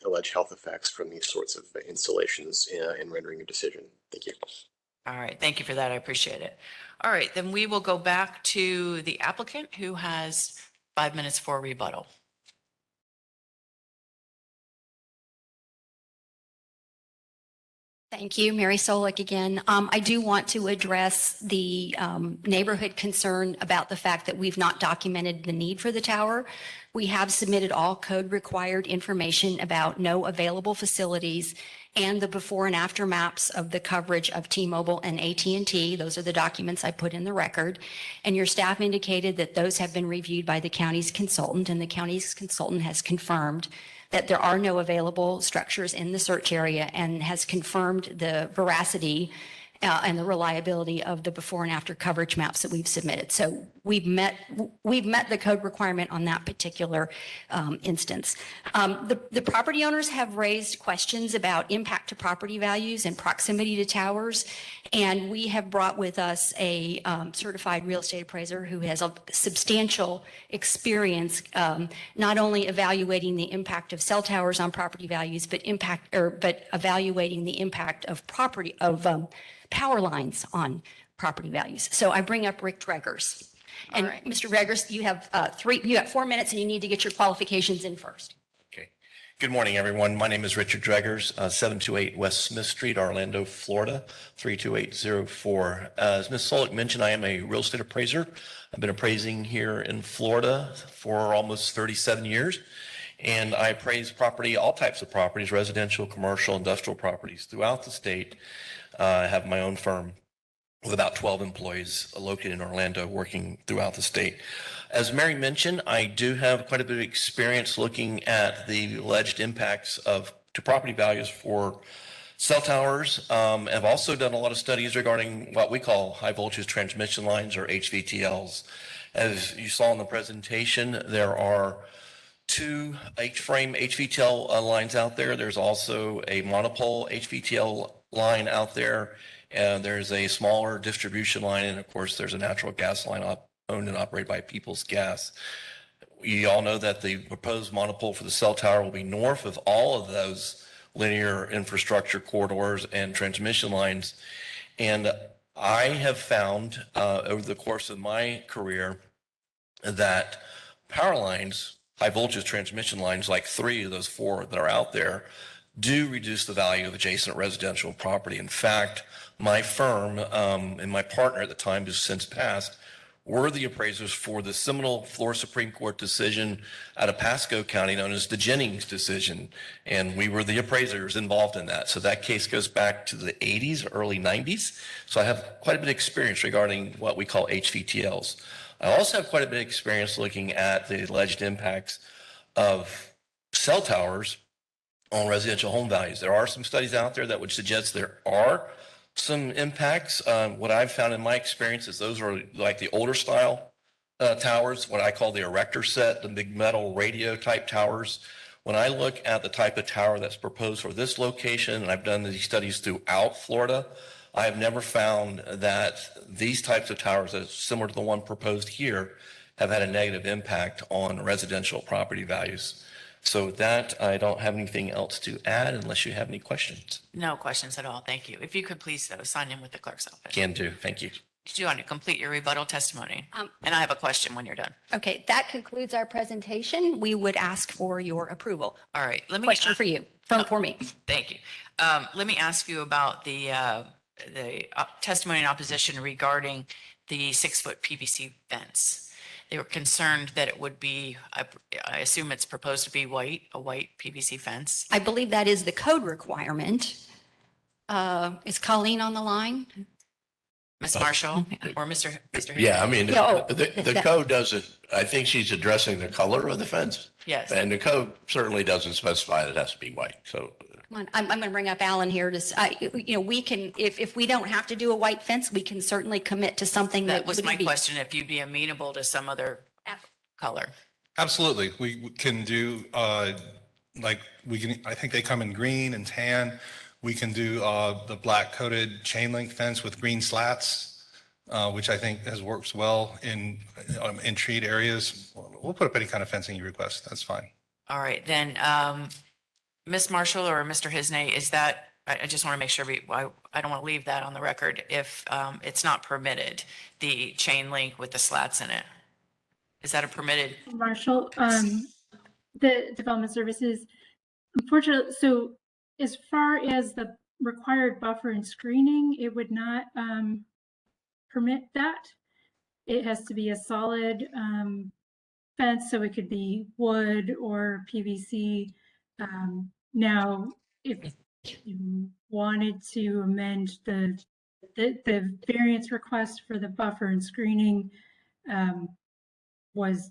S5: alleged health effects from these sorts of installations in rendering a decision. Thank you.
S2: All right, thank you for that. I appreciate it. All right, then we will go back to the applicant who has 5 minutes for rebuttal.
S18: Thank you, Mary Solik again. I do want to address the neighborhood concern about the fact that we've not documented the need for the tower. We have submitted all code required information about no available facilities and the before and after maps of the coverage of T-Mobile and AT&T. Those are the documents I put in the record. And your staff indicated that those have been reviewed by the county's consultant, and the county's consultant has confirmed that there are no available structures in the search area and has confirmed the veracity and the reliability of the before and after coverage maps that we've submitted. So we've met the code requirement on that particular instance. The property owners have raised questions about impact to property values and proximity to towers. And we have brought with us a certified real estate appraiser who has a substantial experience, not only evaluating the impact of cell towers on property values, but evaluating the impact of power lines on property values. So I bring up Rick Dreggers. And Mr. Dreggers, you have 4 minutes and you need to get your qualifications in first.
S6: Good morning, everyone. My name is Richard Dreggers, 728 West Smith Street, Orlando, Florida, 32804. As Ms. Solik mentioned, I am a real estate appraiser. I've been appraising here in Florida for almost 37 years. And I appraise property, all types of properties, residential, commercial, industrial properties throughout the state. I have my own firm with about 12 employees located in Orlando, working throughout the state. As Mary mentioned, I do have quite a bit of experience looking at the alleged impacts to property values for cell towers. I've also done a lot of studies regarding what we call high voltage transmission lines, or HVTLs. As you saw in the presentation, there are two H-frame HVTL lines out there. There's also a monopole HVTL line out there. There's a smaller distribution line, and of course, there's a natural gas line owned and operated by Peoples Gas. You all know that the proposed monopole for the cell tower will be north of all of those linear infrastructure corridors and transmission lines. And I have found over the course of my career that power lines, high voltage transmission lines, like 3 of those 4 that are out there, do reduce the value of adjacent residential property. In fact, my firm and my partner at the time, who's since passed, were the appraisers for the seminal Florida Supreme Court decision out of Pasco County known as the Jennings decision. And we were the appraisers involved in that. So that case goes back to the 80s, early 90s. So I have quite a bit of experience regarding what we call HVTLs. I also have quite a bit of experience looking at the alleged impacts of cell towers on residential home values. There are some studies out there that would suggest there are some impacts. What I've found in my experience is those are like the older style towers, what I call the erector set, the big metal radio type towers. When I look at the type of tower that's proposed for this location, and I've done these studies throughout Florida, I have never found that these types of towers, as similar to the one proposed here, have had a negative impact on residential property values. So with that, I don't have anything else to add unless you have any questions.
S2: No questions at all. Thank you. If you could please sign in with the clerk's office.
S6: Can do. Thank you.
S2: Did you want to complete your rebuttal testimony? And I have a question when you're done.
S18: Okay, that concludes our presentation. We would ask for your approval.
S2: All right. Let me
S18: Question for you, for me.
S2: Thank you. Let me ask you about the testimony in opposition regarding the 6-foot PVC fence. They were concerned that it would be, I assume it's proposed to be a white PVC fence.
S18: I believe that is the code requirement. Is Colleen on the line?
S2: Ms. Marshall or Mr.
S4: Yeah, I mean,
S18: Yeah,
S4: the code doesn't, I think she's addressing the color of the fence.
S2: Yes.
S4: And the code certainly doesn't specify that it has to be white. So
S18: Come on, I'm going to bring up Alan here to, we can, if we don't have to do a white fence, we can certainly commit to something
S2: That
S18: that
S2: was
S18: would
S2: my
S18: be.
S2: question, if you'd be amenable to some other color.
S17: Absolutely. We can do, I think they come in green and tan. We can do the black coated chain link fence with green slats, which I think works well in treed areas. We'll put up any kind of fencing you request. That's fine.
S2: All right, then, Ms. Marshall or Mr. Hisney, is that, I just want to make sure I don't want to leave that on the record. If it's not permitted, the chain link with the slats in it, is that a permitted?
S19: Marshall, the development services, unfortunately, so as far as the required buffer and screening, it would not permit that. It has to be a solid fence, so it could be wood or PVC. Now, if you wanted to amend the variance request for the buffer and screening was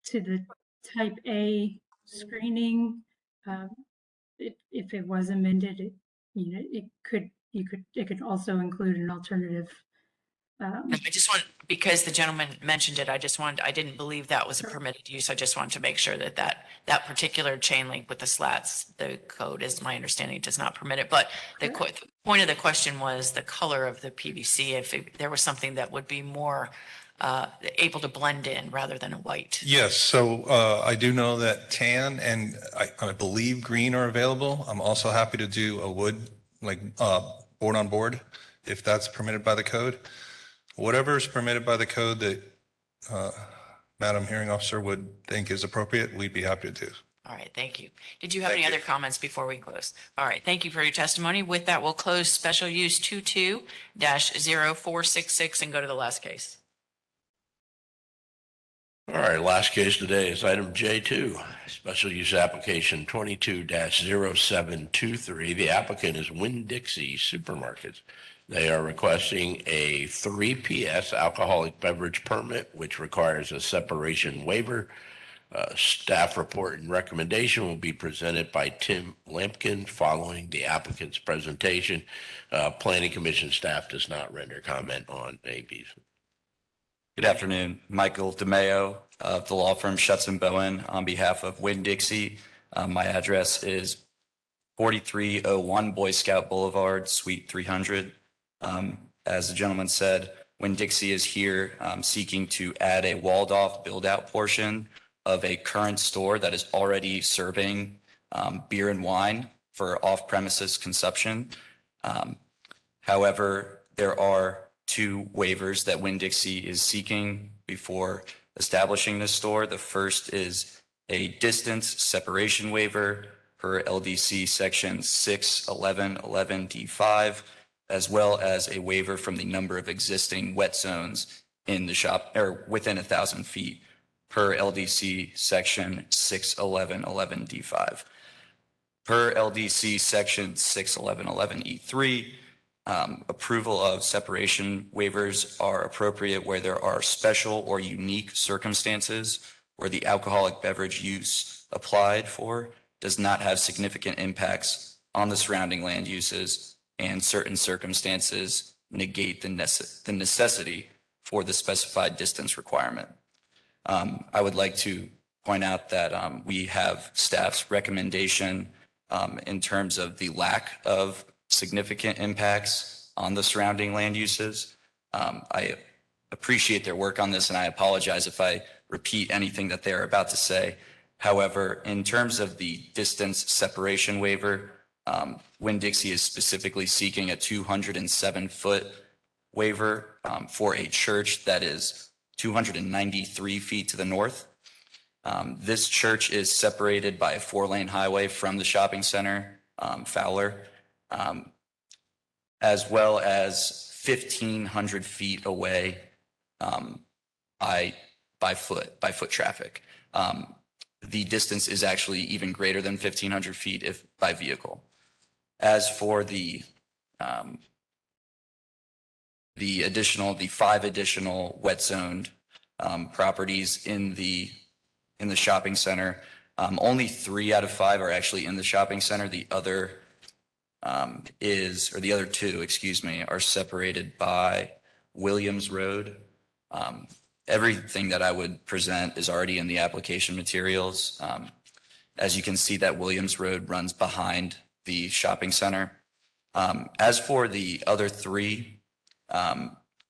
S19: to the type A screening. If it was amended, it could also include an alternative.
S2: I just want, because the gentleman mentioned it, I didn't believe that was a permitted use. I just wanted to make sure that particular chain link with the slats, the code, is my understanding, does not permit it. But the point of the question was the color of the PVC, if there was something that would be more able to blend in rather than a white.
S17: Yes, so I do know that tan and I believe green are available. I'm also happy to do a wood, like board on board, if that's permitted by the code. Whatever is permitted by the code that Madam Hearing Officer would think is appropriate, we'd be happy to do.
S2: All right, thank you. Did you have any other comments before we close? All right, thank you for your testimony. With that, we'll close special use 22-0466 and go to the last case.
S4: All right, last case today is item J2, special use application 22-0723. The applicant is Winn-Dixie Supermarkets. They are requesting a 3 PS alcoholic beverage permit, which requires a separation waiver. Staff report and recommendation will be presented by Tim Lampkin following the applicant's presentation. Planning Commission staff does not render comment on ABs.
S9: Good afternoon. Michael DeMeo of the law firm Schutz & Bowen on behalf of Winn-Dixie. My address is 4301 Boy Scout Boulevard, Suite 300. As the gentleman said, Winn-Dixie is here seeking to add a walled-off build-out portion of a current store that is already serving beer and wine for off-premises consumption. However, there are 2 waivers that Winn-Dixie is seeking before establishing this store. The first is a distance separation waiver per LDC section 61111D5, as well as a waiver from the number of existing wet zones in the shop or within 1,000 feet per LDC section 61111D5. Per LDC section 61111E3, approval of separation waivers are appropriate where there are special or unique circumstances where the alcoholic beverage use applied for does not have significant impacts on the surrounding land uses, and certain circumstances negate the necessity for the specified distance requirement. I would like to point out that we have staff's recommendation in terms of the lack of significant impacts on the surrounding land uses. I appreciate their work on this, and I apologize if I repeat anything that they're about to say. However, in terms of the distance separation waiver, Winn-Dixie is specifically seeking a 207-foot waiver for a church that is 293 feet to the north. This church is separated by a 4-lane highway from the shopping center, Fowler, as well as 1,500 feet away by foot traffic. The distance is actually even greater than 1,500 feet if by vehicle. As for the 5 additional wet zoned properties in the shopping center, only 3 out of 5 are actually in the shopping center. The other the other 2, excuse me, are separated by Williams Road. Everything that I would present is already in the application materials. As you can see, that Williams Road runs behind the shopping center. As for the other 3,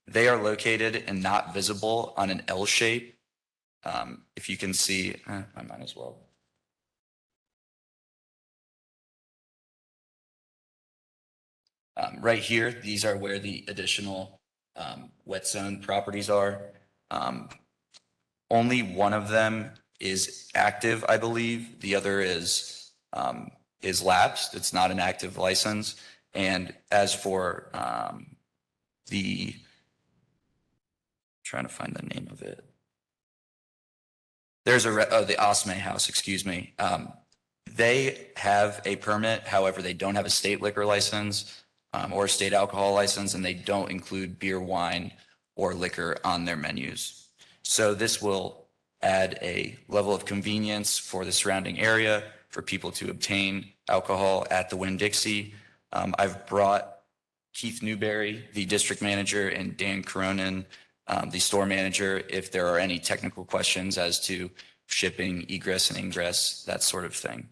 S9: they are located and not visible on an L shape. If you can see, I might as well. Right here, these are where the additional wet zone properties are. Only one of them is active, I believe. The other is lapsed. It's not an active license. And as for trying to find the name of it. There's the Osme House, excuse me. They have a permit, however, they don't have a state liquor license or a state alcohol license, and they don't include beer, wine, or liquor on their menus. So this will add a level of convenience for the surrounding area for people to obtain alcohol at the Winn-Dixie. I've brought Keith Newberry, the district manager, and Dan Cronin, the store manager, if there are any technical questions as to shipping, egress and ingress, that sort of thing.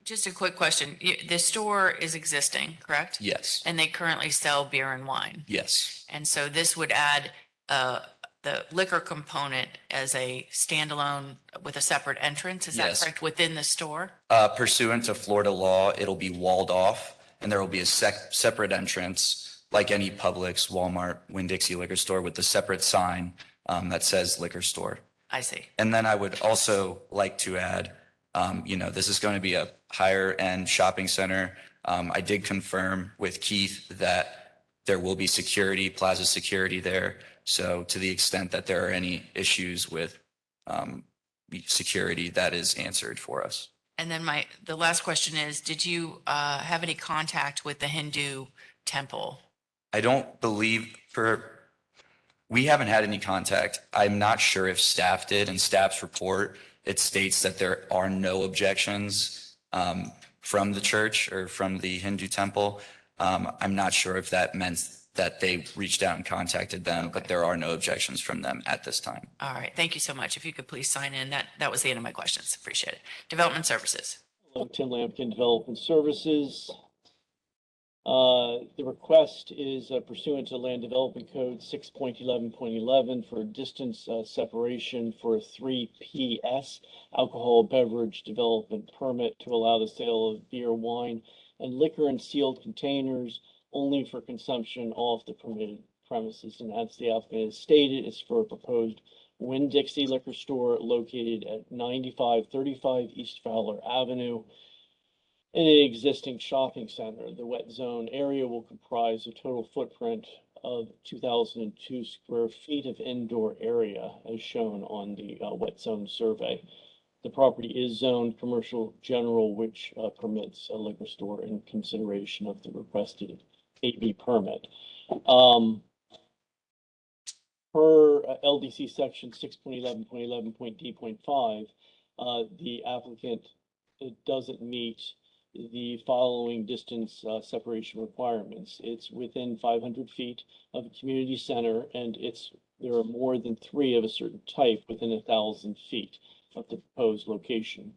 S2: Just a quick question. The store is existing, correct?
S9: Yes.
S2: And they currently sell beer and wine?
S9: Yes.
S2: And so this would add the liquor component as a standalone with a separate entrance, is that
S9: Yes.
S2: correct, within the store?
S9: Pursuant to Florida law, it'll be walled off, and there will be a separate entrance, like any Publix, Walmart, Winn-Dixie liquor store, with a separate sign that says liquor store.
S2: I see.
S9: And then I would also like to add, this is going to be a higher end shopping center. I did confirm with Keith that there will be security, plaza security there. So to the extent that there are any issues with security, that is answered for us.
S2: And then the last question is, did you have any contact with the Hindu temple?
S9: I don't believe we haven't had any contact. I'm not sure if staff did. In staff's report, it states that there are no objections from the church or from the Hindu temple. I'm not sure if that meant that they reached out and contacted them, but there are no objections from them at this time.
S2: All right, thank you so much. If you could please sign in. That was the end of my questions. Appreciate it. Development Services.
S10: Hello, Tim Lampkin, Development Services. The request is pursuant to Land Development Code 6.11.11 for distance separation for a 3PS alcohol beverage development permit to allow the sale of beer, wine, and liquor in sealed containers only for consumption off the permitted premises. And as the applicant has stated, it's for a proposed Winn-Dixie liquor store located at 9535 East Fowler Avenue in an existing shopping center. The wet zone area will comprise a total footprint of 2,002 square feet of indoor area as shown on the wet zone survey. The property is zoned commercial general, which permits a liquor store in consideration of the requested AB permit. Per LDC section 6.11.11.d.5, the applicant doesn't meet the following distance separation requirements. It's within 500 feet of a community center, and there are more than 3 of a certain type within 1,000 feet of the proposed location.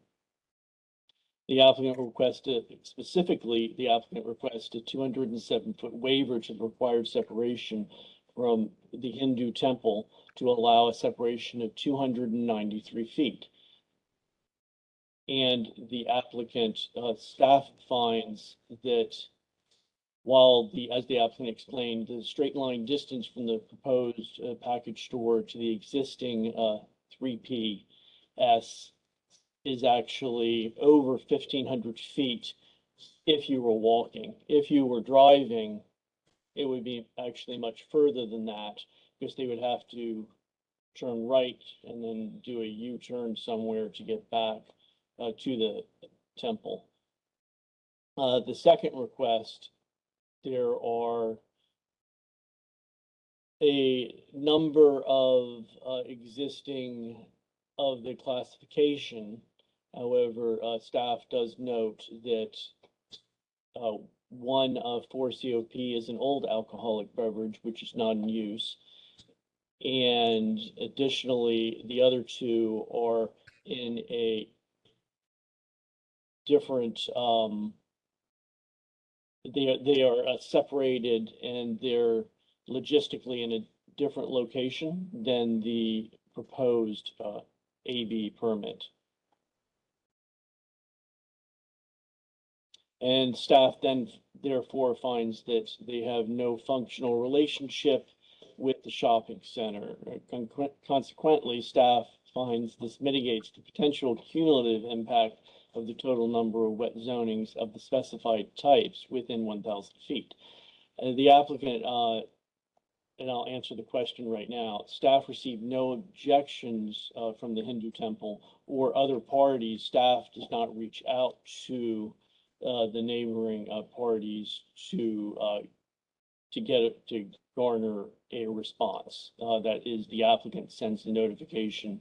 S10: The applicant requested, specifically, the applicant requested a 207-foot waiver to the required separation from the Hindu temple to allow a separation of 293 feet. And the applicant staff finds that while as the applicant explained, the straight line distance from the proposed package store to the existing 3PS is actually over 1,500 feet if you were walking. If you were driving, it would be actually much further than that because they would have to turn right and then do a U-turn somewhere to get back to the temple. The second request, there are a number of existing of the classification. However, staff does note that 4 COP is an old alcoholic beverage, which is not in use. And additionally, the other 2 are in a different, they are separated and they're logistically in a different location than the proposed AB permit. And staff then therefore finds that they have no functional relationship with the shopping center. Consequently, staff finds this mitigates the potential cumulative impact of the total number of wet zonings of the specified types within 1,000 feet. The applicant, and I'll answer the question right now, staff received no objections from the Hindu temple or other parties. Staff does not reach out to the neighboring parties to garner a response. That is, the applicant sends the notification,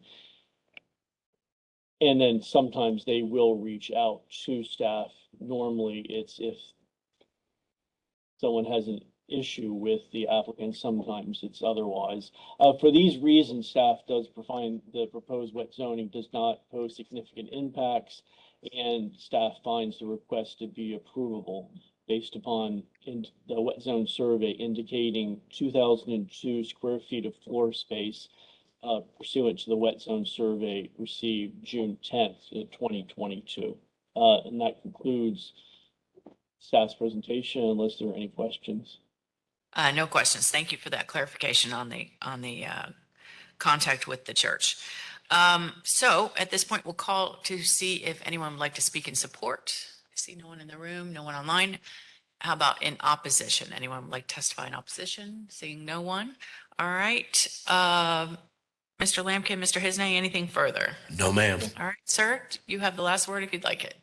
S10: and then sometimes they will reach out to staff. Normally, it's if someone has an issue with the applicant. Sometimes it's otherwise. For these reasons, staff does find the proposed wet zoning does not pose significant impacts, and staff finds the request to be approvable based upon the wet zone survey indicating 2,002 square feet of floor space pursuant to the wet zone survey received June 10th, 2022. And that concludes staff's presentation unless there are any questions.
S2: No questions. Thank you for that clarification on the contact with the church. So at this point, we'll call to see if anyone would like to speak in support. I see no one in the room, no one online. How about in opposition? Anyone would like to testify in opposition? Seeing no one. All right. Mr. Lampkin, Mr. Hisney, anything further?
S4: No, ma'am.
S2: All right, sir, you have the last word if you'd like it.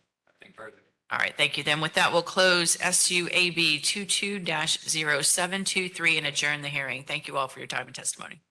S2: All right, thank you. Then with that, we'll close SUAB 22-0723 and adjourn the hearing. Thank you all for your time and testimony.